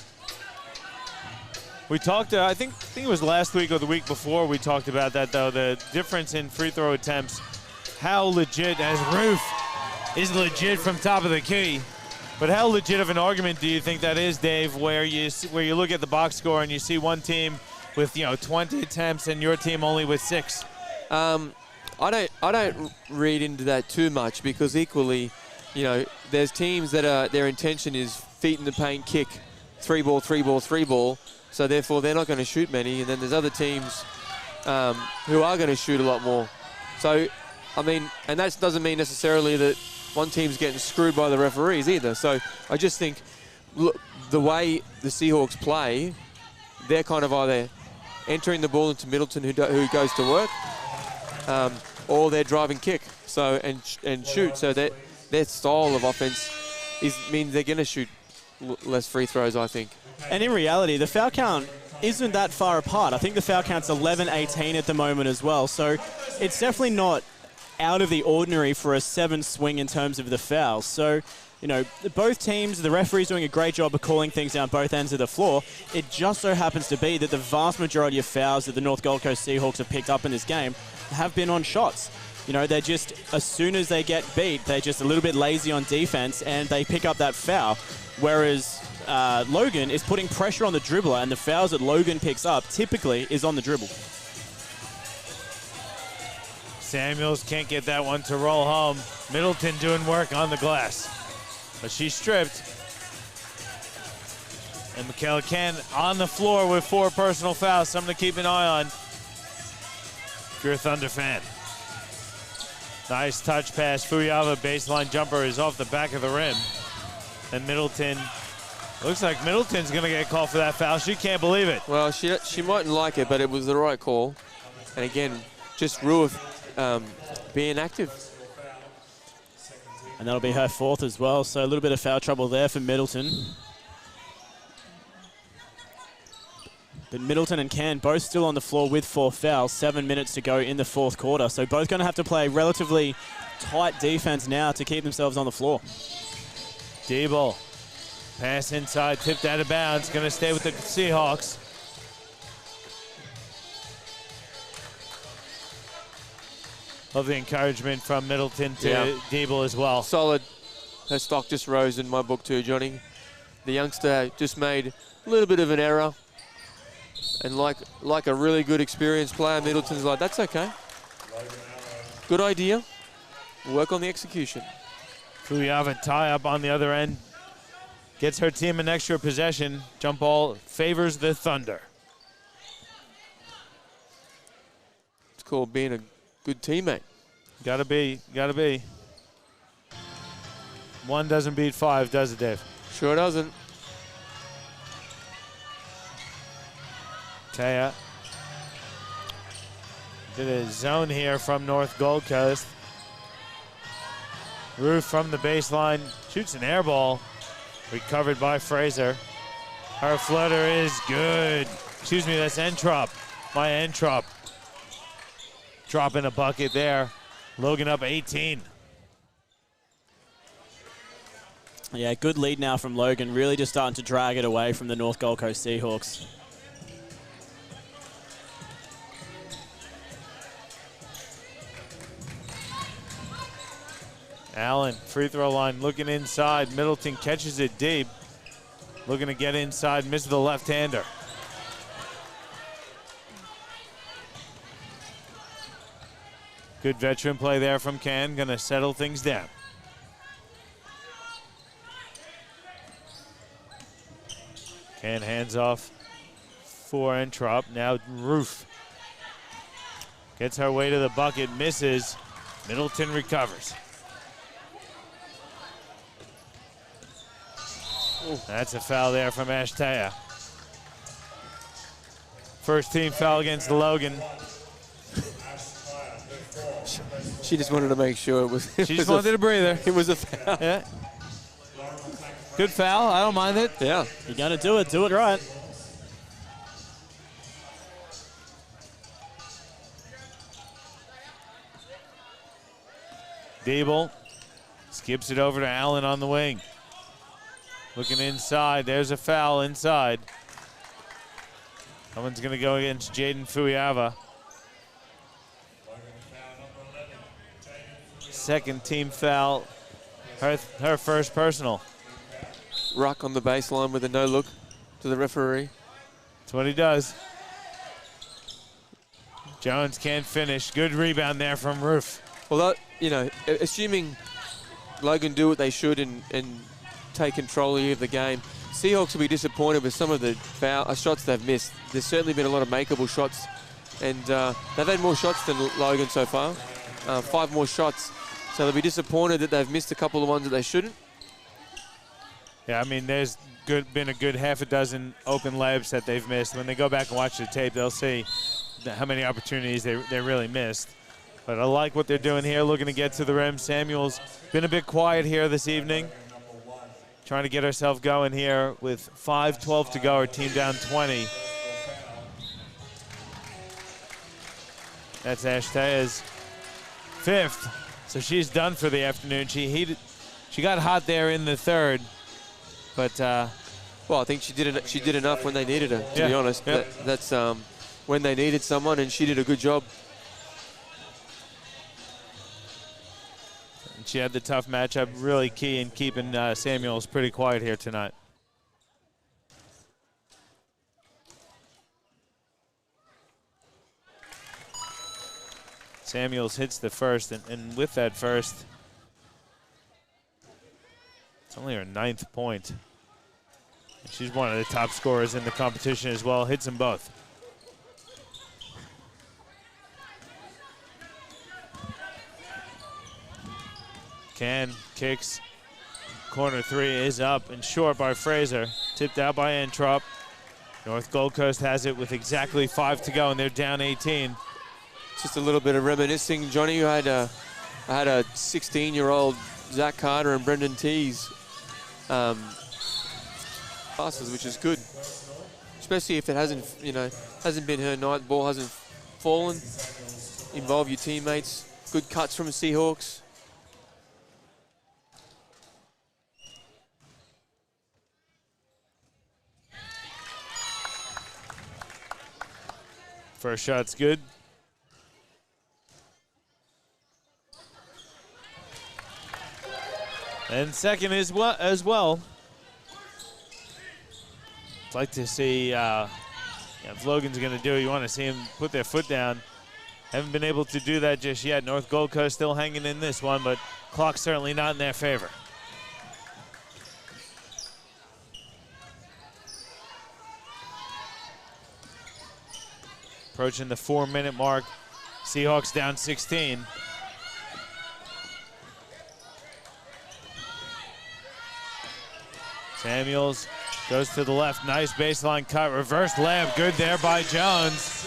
We talked, I think it was last week or the week before we talked about that, though, the difference in free throw attempts, how legit, as Roof is legit from top of the key, but how legit of an argument do you think that is, Dave, where you look at the box score and you see one team with 20 attempts and your team only with 6? I don't read into that too much, because equally, there's teams that their intention is feet in the paint, kick, 3-ball, 3-ball, 3-ball. So therefore, they're not going to shoot many. And then there's other teams who are going to shoot a lot more. So, I mean, and that doesn't mean necessarily that one team's getting screwed by the referees either. So I just think, look, the way the Seahawks play, they're kind of either entering the ball into Middleton, who goes to work, or they're driving kick, so and shoot. So that their style of offense means they're going to shoot less free throws, I think. And in reality, the foul count isn't that far apart. I think the foul count's 11-18 at the moment as well. So it's definitely not out of the ordinary for a 7 swing in terms of the fouls. So, both teams, the referee's doing a great job of calling things down both ends of the floor. It just so happens to be that the vast majority of fouls that the North Gold Coast Seahawks have picked up in this game have been on shots. They're just, as soon as they get beat, they're just a little bit lazy on defense and they pick up that foul. Whereas Logan is putting pressure on the dribbler, and the fouls that Logan picks up typically is on the dribble. Samuels can't get that one to roll home. Middleton doing work on the glass, but she's stripped. And Michaela Ken on the floor with 4 personal fouls, something to keep an eye on if you're a Thunder fan. Nice touch pass. Fuyava baseline jumper is off the back of the rim. And Middleton, looks like Middleton's going to get called for that foul. She can't believe it. Well, she mightn't like it, but it was the right call. And again, just Ruth being active. And that'll be her 4th as well, so a little bit of foul trouble there for Middleton. But Middleton and Can both still on the floor with 4 fouls, 7 minutes to go in the 4th quarter. So both going to have to play relatively tight defense now to keep themselves on the floor. Diebel, pass inside, tipped out of bounds, going to stay with the Seahawks. Love the encouragement from Middleton to Diebel as well. Solid. Her stock just rose in my book too, Johnny. The youngster just made a little bit of an error. And like a really good experienced player, Middleton's like, that's okay. Good idea. Work on the execution. Fuyava tie up on the other end. Gets her team an extra possession. Jump ball favors the Thunder. It's called being a good teammate. Gotta be. 1 doesn't beat 5, does it, Dave? Sure doesn't. Taya. Did a zone here from North Gold Coast. Roof from the baseline, shoots an air ball. Recovered by Fraser. Her floater is good. Excuse me, that's Entrop. My Entrop. Dropping a bucket there. Logan up 18. Yeah, good lead now from Logan. Really just starting to drag it away from the North Gold Coast Seahawks. Allen, free throw line, looking inside. Middleton catches it deep. Looking to get inside, misses the left-hander. Good veteran play there from Can, gonna settle things down. Can hands off for Entrop, now Roof. Gets her way to the bucket, misses. Middleton recovers. That's a foul there from Ashtea. First team foul against Logan. She just wanted to make sure it was. She just wanted a breather. It was a foul. Yeah. Good foul. I don't mind it. Yeah. You got to do it right. Diebel skips it over to Allen on the wing. Looking inside. There's a foul inside. Someone's going to go against Jaden Fuyava. Second team foul. Her first personal. Ruck on the baseline with a no look to the referee. That's what he does. Jones can't finish. Good rebound there from Roof. Well, assuming Logan do what they should and take control of the game, Seahawks will be disappointed with some of the shots they've missed. There's certainly been a lot of makeable shots, and they've had more shots than Logan so far. 5 more shots. So they'll be disappointed that they've missed a couple of ones that they shouldn't. Yeah, I mean, there's been a good half a dozen open layups that they've missed. When they go back and watch the tape, they'll see how many opportunities they really missed. But I like what they're doing here, looking to get to the rim. Samuel's been a bit quiet here this evening. Trying to get herself going here with 5:12 to go. Her team down 20. That's Ashtea's 5th. So she's done for the afternoon. She got hot there in the third, but well, I think she did enough when they needed her. To be honest, yep. That's when they needed someone, and she did a good job. And she had the tough matchup, really key in keeping Samuels pretty quiet here tonight. Samuels hits the first, and with that first, it's only her 9th point. She's one of the top scorers in the competition as well. Hits them both. Can kicks. Corner 3 is up and short by Fraser. Tipped out by Entrop. North Gold Coast has it with exactly 5 to go, and they're down 18. Just a little bit of reminiscing. Johnny, I had a 16-year-old Zach Carter and Brendan Tees passes, which is good, especially if it hasn't been her night. The ball hasn't fallen. Involve your teammates. Good cuts from Seahawks. First shot's good. And second as well. I'd like to see if Logan's going to do it. You want to see him put their foot down. Haven't been able to do that just yet. North Gold Coast still hanging in this one, but clock's certainly not in their favor. Approaching the 4-minute mark. Seahawks down 16. Samuels goes to the left. Nice baseline cut. Reverse layup. Good there by Jones.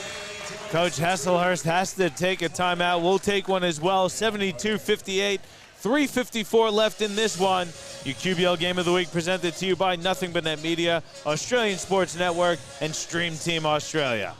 Coach Hesselhurst has to take a timeout. We'll take one as well. 72-58. 3:54 left in this one. Your QBL Game of the Week presented to you by Nothing But Net Media, Australian Sports Network, and Stream Team Australia.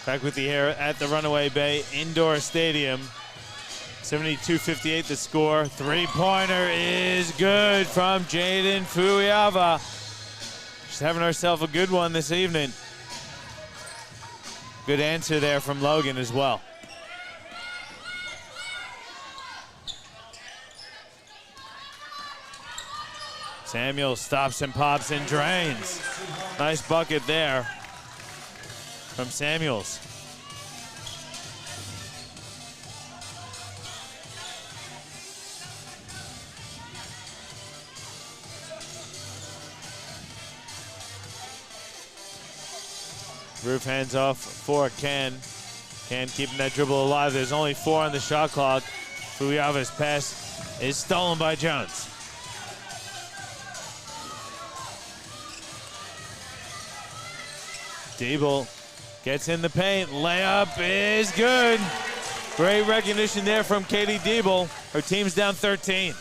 Back with you here at the Runaway Bay Indoor Stadium. 72-58 the score. Three-pointer is good from Jaden Fuyava. She's having herself a good one this evening. Good answer there from Logan as well. Samuel stops and pops and drains. Nice bucket there from Samuels. Roof hands off for Ken. Ken keeping that dribble alive. There's only 4 on the shot clock. Fuyava's pass is stolen by Jones. Diebel gets in the paint. Layup is good. Great recognition there from Katie Diebel. Her team's down 13.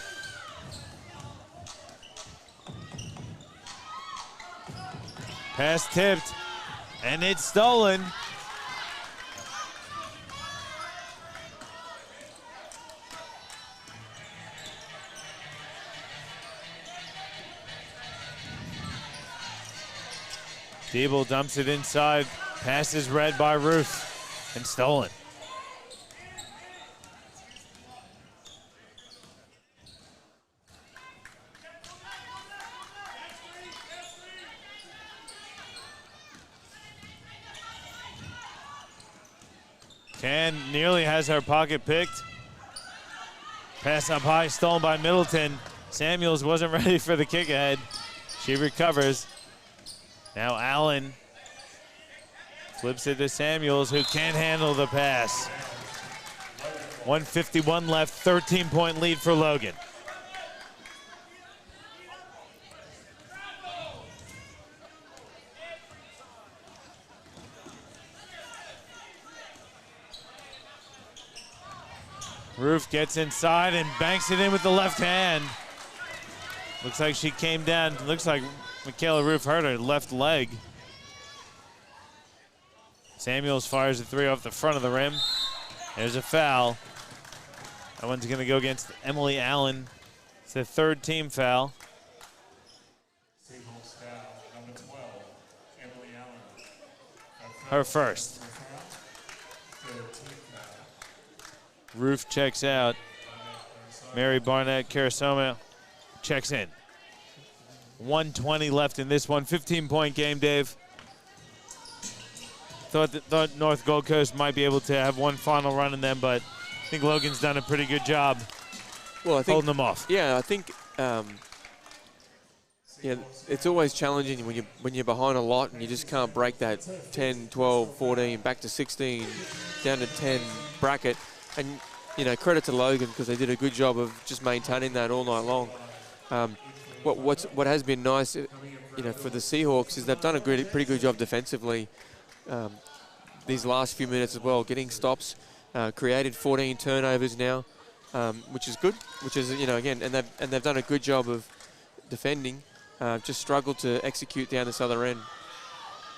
Pass tipped, and it's stolen. Diebel dumps it inside. Pass is read by Ruth and stolen. Can nearly has her pocket picked. Pass up high, stolen by Middleton. Samuels wasn't ready for the kick ahead. She recovers. Now Allen flips it to Samuels, who can't handle the pass. 1:51 left, 13-point lead for Logan. Roof gets inside and banks it in with the left hand. Looks like she came down. Looks like Michaela Roof hurt her left leg. Samuels fires a 3 off the front of the rim. There's a foul. That one's going to go against Emily Allen. It's the 3rd team foul. Seahawks foul, number 12, Emily Allen. Her first. 13th foul. Roof checks out. Mary Barnett Karasoma checks in. 1:20 left in this one. 15-point game, Dave. Thought North Gold Coast might be able to have one final run in them, but I think Logan's done a pretty good job holding them off. Yeah, I think it's always challenging when you're behind a lot and you just can't break that 10, 12, 14, back to 16, down to 10 bracket. And, credit to Logan because they did a good job of just maintaining that all night long. What has been nice, for the Seahawks is they've done a pretty good job defensively these last few minutes as well, getting stops, created 14 turnovers now, which is good. Which is again, and they've done a good job of defending. Just struggled to execute down this other end.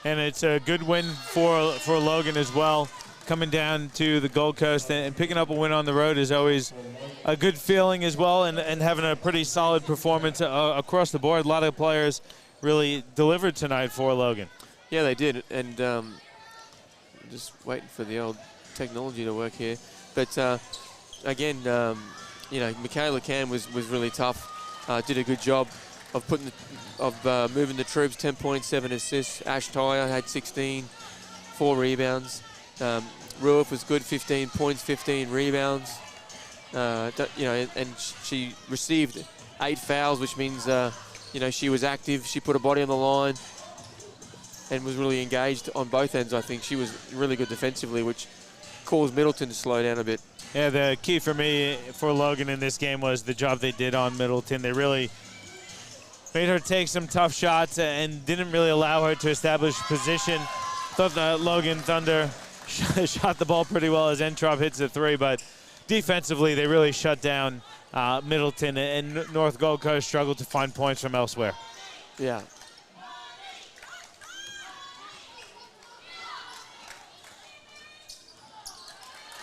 And it's a good win for Logan as well. Coming down to the Gold Coast and picking up a win on the road is always a good feeling as well, and having a pretty solid performance across the board. A lot of players really delivered tonight for Logan. Yeah, they did, and just waiting for the old technology to work here. But again, Michaela Cam was really tough. Did a good job of moving the troops. 10 points, 7 assists. Ash Tyre had 16, 4 rebounds. Ruif was good, 15 points, 15 rebounds. And she received 8 fouls, which means she was active. She put her body on the line and was really engaged on both ends. I think she was really good defensively, which caused Middleton to slow down a bit. Yeah, the key for me for Logan in this game was the job they did on Middleton. They really made her take some tough shots and didn't really allow her to establish position. Thought the Logan Thunder shot the ball pretty well as Entrop hits the 3, but defensively they really shut down Middleton, and North Gold Coast struggled to find points from elsewhere. Yeah.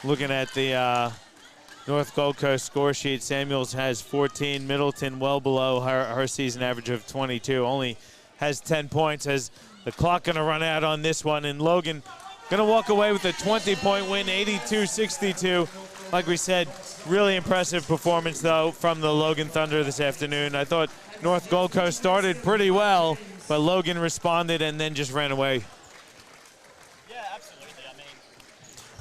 looking at the North Gold Coast score sheet, Samuels has 14. Middleton well below her season average of 22. Only has 10 points. As the clock going to run out on this one, and Logan going to walk away with a 20-point win, 82-62. Like we said, really impressive performance, though, from the Logan Thunder this afternoon. I thought North Gold Coast started pretty well, but Logan responded and then just ran away.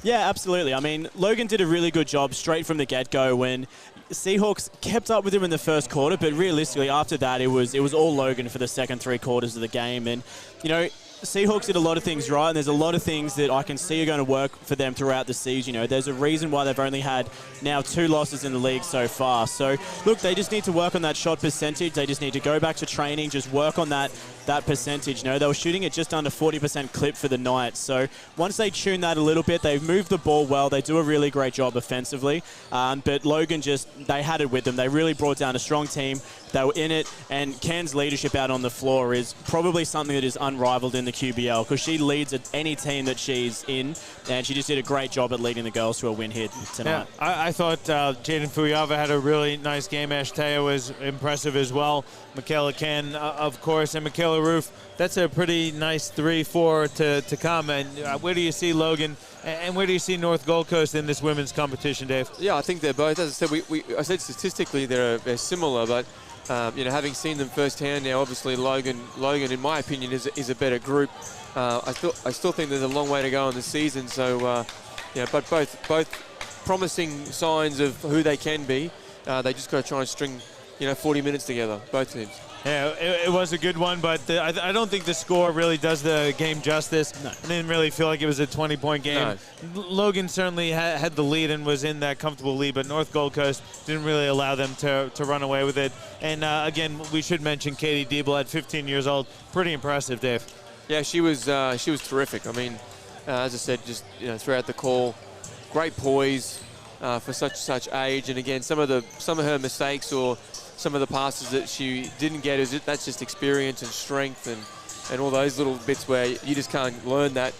Yeah, absolutely. I mean, Logan did a really good job straight from the get-go when Seahawks kept up with him in the first quarter, but realistically after that it was all Logan for the second 3 quarters of the game. And, you know, Seahawks did a lot of things right, and there's a lot of things that I can see are going to work for them throughout the season. You know, there's a reason why they've only had now 2 losses in the league so far. So, look, they just need to work on that shot percentage. They just need to go back to training, just work on that percentage. You know, they were shooting at just under 40% clip for the night. So once they tune that a little bit, they've moved the ball well. They do a really great job offensively. But Logan they had it with them. They really brought down a strong team. They were in it, and Ken's leadership out on the floor is probably something that is unrivaled in the QBL, because she leads at any team that she's in, and she just did a great job at leading the girls to a win here tonight. Yeah, I thought Jaden Fuyava had a really nice game. Ash Taya was impressive as well. Michaela Ken, of course, and Michaela Roof. That's a pretty nice 3-4 to come. And where do you see Logan, and where do you see North Gold Coast in this women's competition, Dave? Yeah, I think they're both. As I said, I said statistically they're similar, but you know, having seen them firsthand now, obviously Logan, in my opinion, is a better group. I still think there's a long way to go in the season. So, yeah, but both promising signs of who they can be. They just got to try and string, 40 minutes together, both teams. Yeah, it was a good one, but I don't think the score really does the game justice. No. I didn't really feel like it was a 20-point game. No. Logan certainly had the lead and was in that comfortable lead, but North Gold Coast didn't really allow them to run away with it. And again, we should mention Katie Diebel at 15 years old. Pretty impressive, Dave. Yeah, she was terrific. I mean, as I said, just throughout the call, great poise for such age. And again, some of her mistakes or some of the passes that she didn't get, that's just experience and strength and all those little bits where you just can't learn that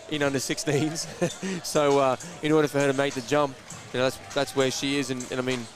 in under 16s. So in order for her to make the jump, that's where she is. And I mean,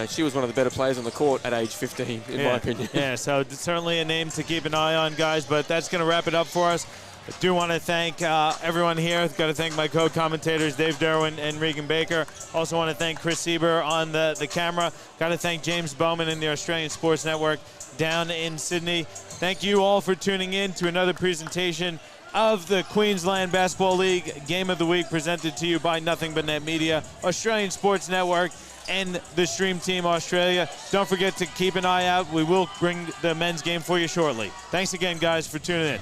she was one of the better players on the court at age 15, in my opinion. Yeah, so certainly a name to keep an eye on, guys. But that's going to wrap it up for us. I do want to thank everyone here. I've got to thank my co-commentators, Dave Derwin and Regan Baker. Also want to thank Chris Sieber on the camera. Got to thank James Bowman and the Australian Sports Network down in Sydney. Thank you all for tuning in to another presentation of the Queensland Basketball League Game of the Week, presented to you by Nothing But Net Media, Australian Sports Network, and the Stream Team Australia. Don't forget to keep an eye out. We will bring the men's game for you shortly. Thanks again, guys, for tuning in.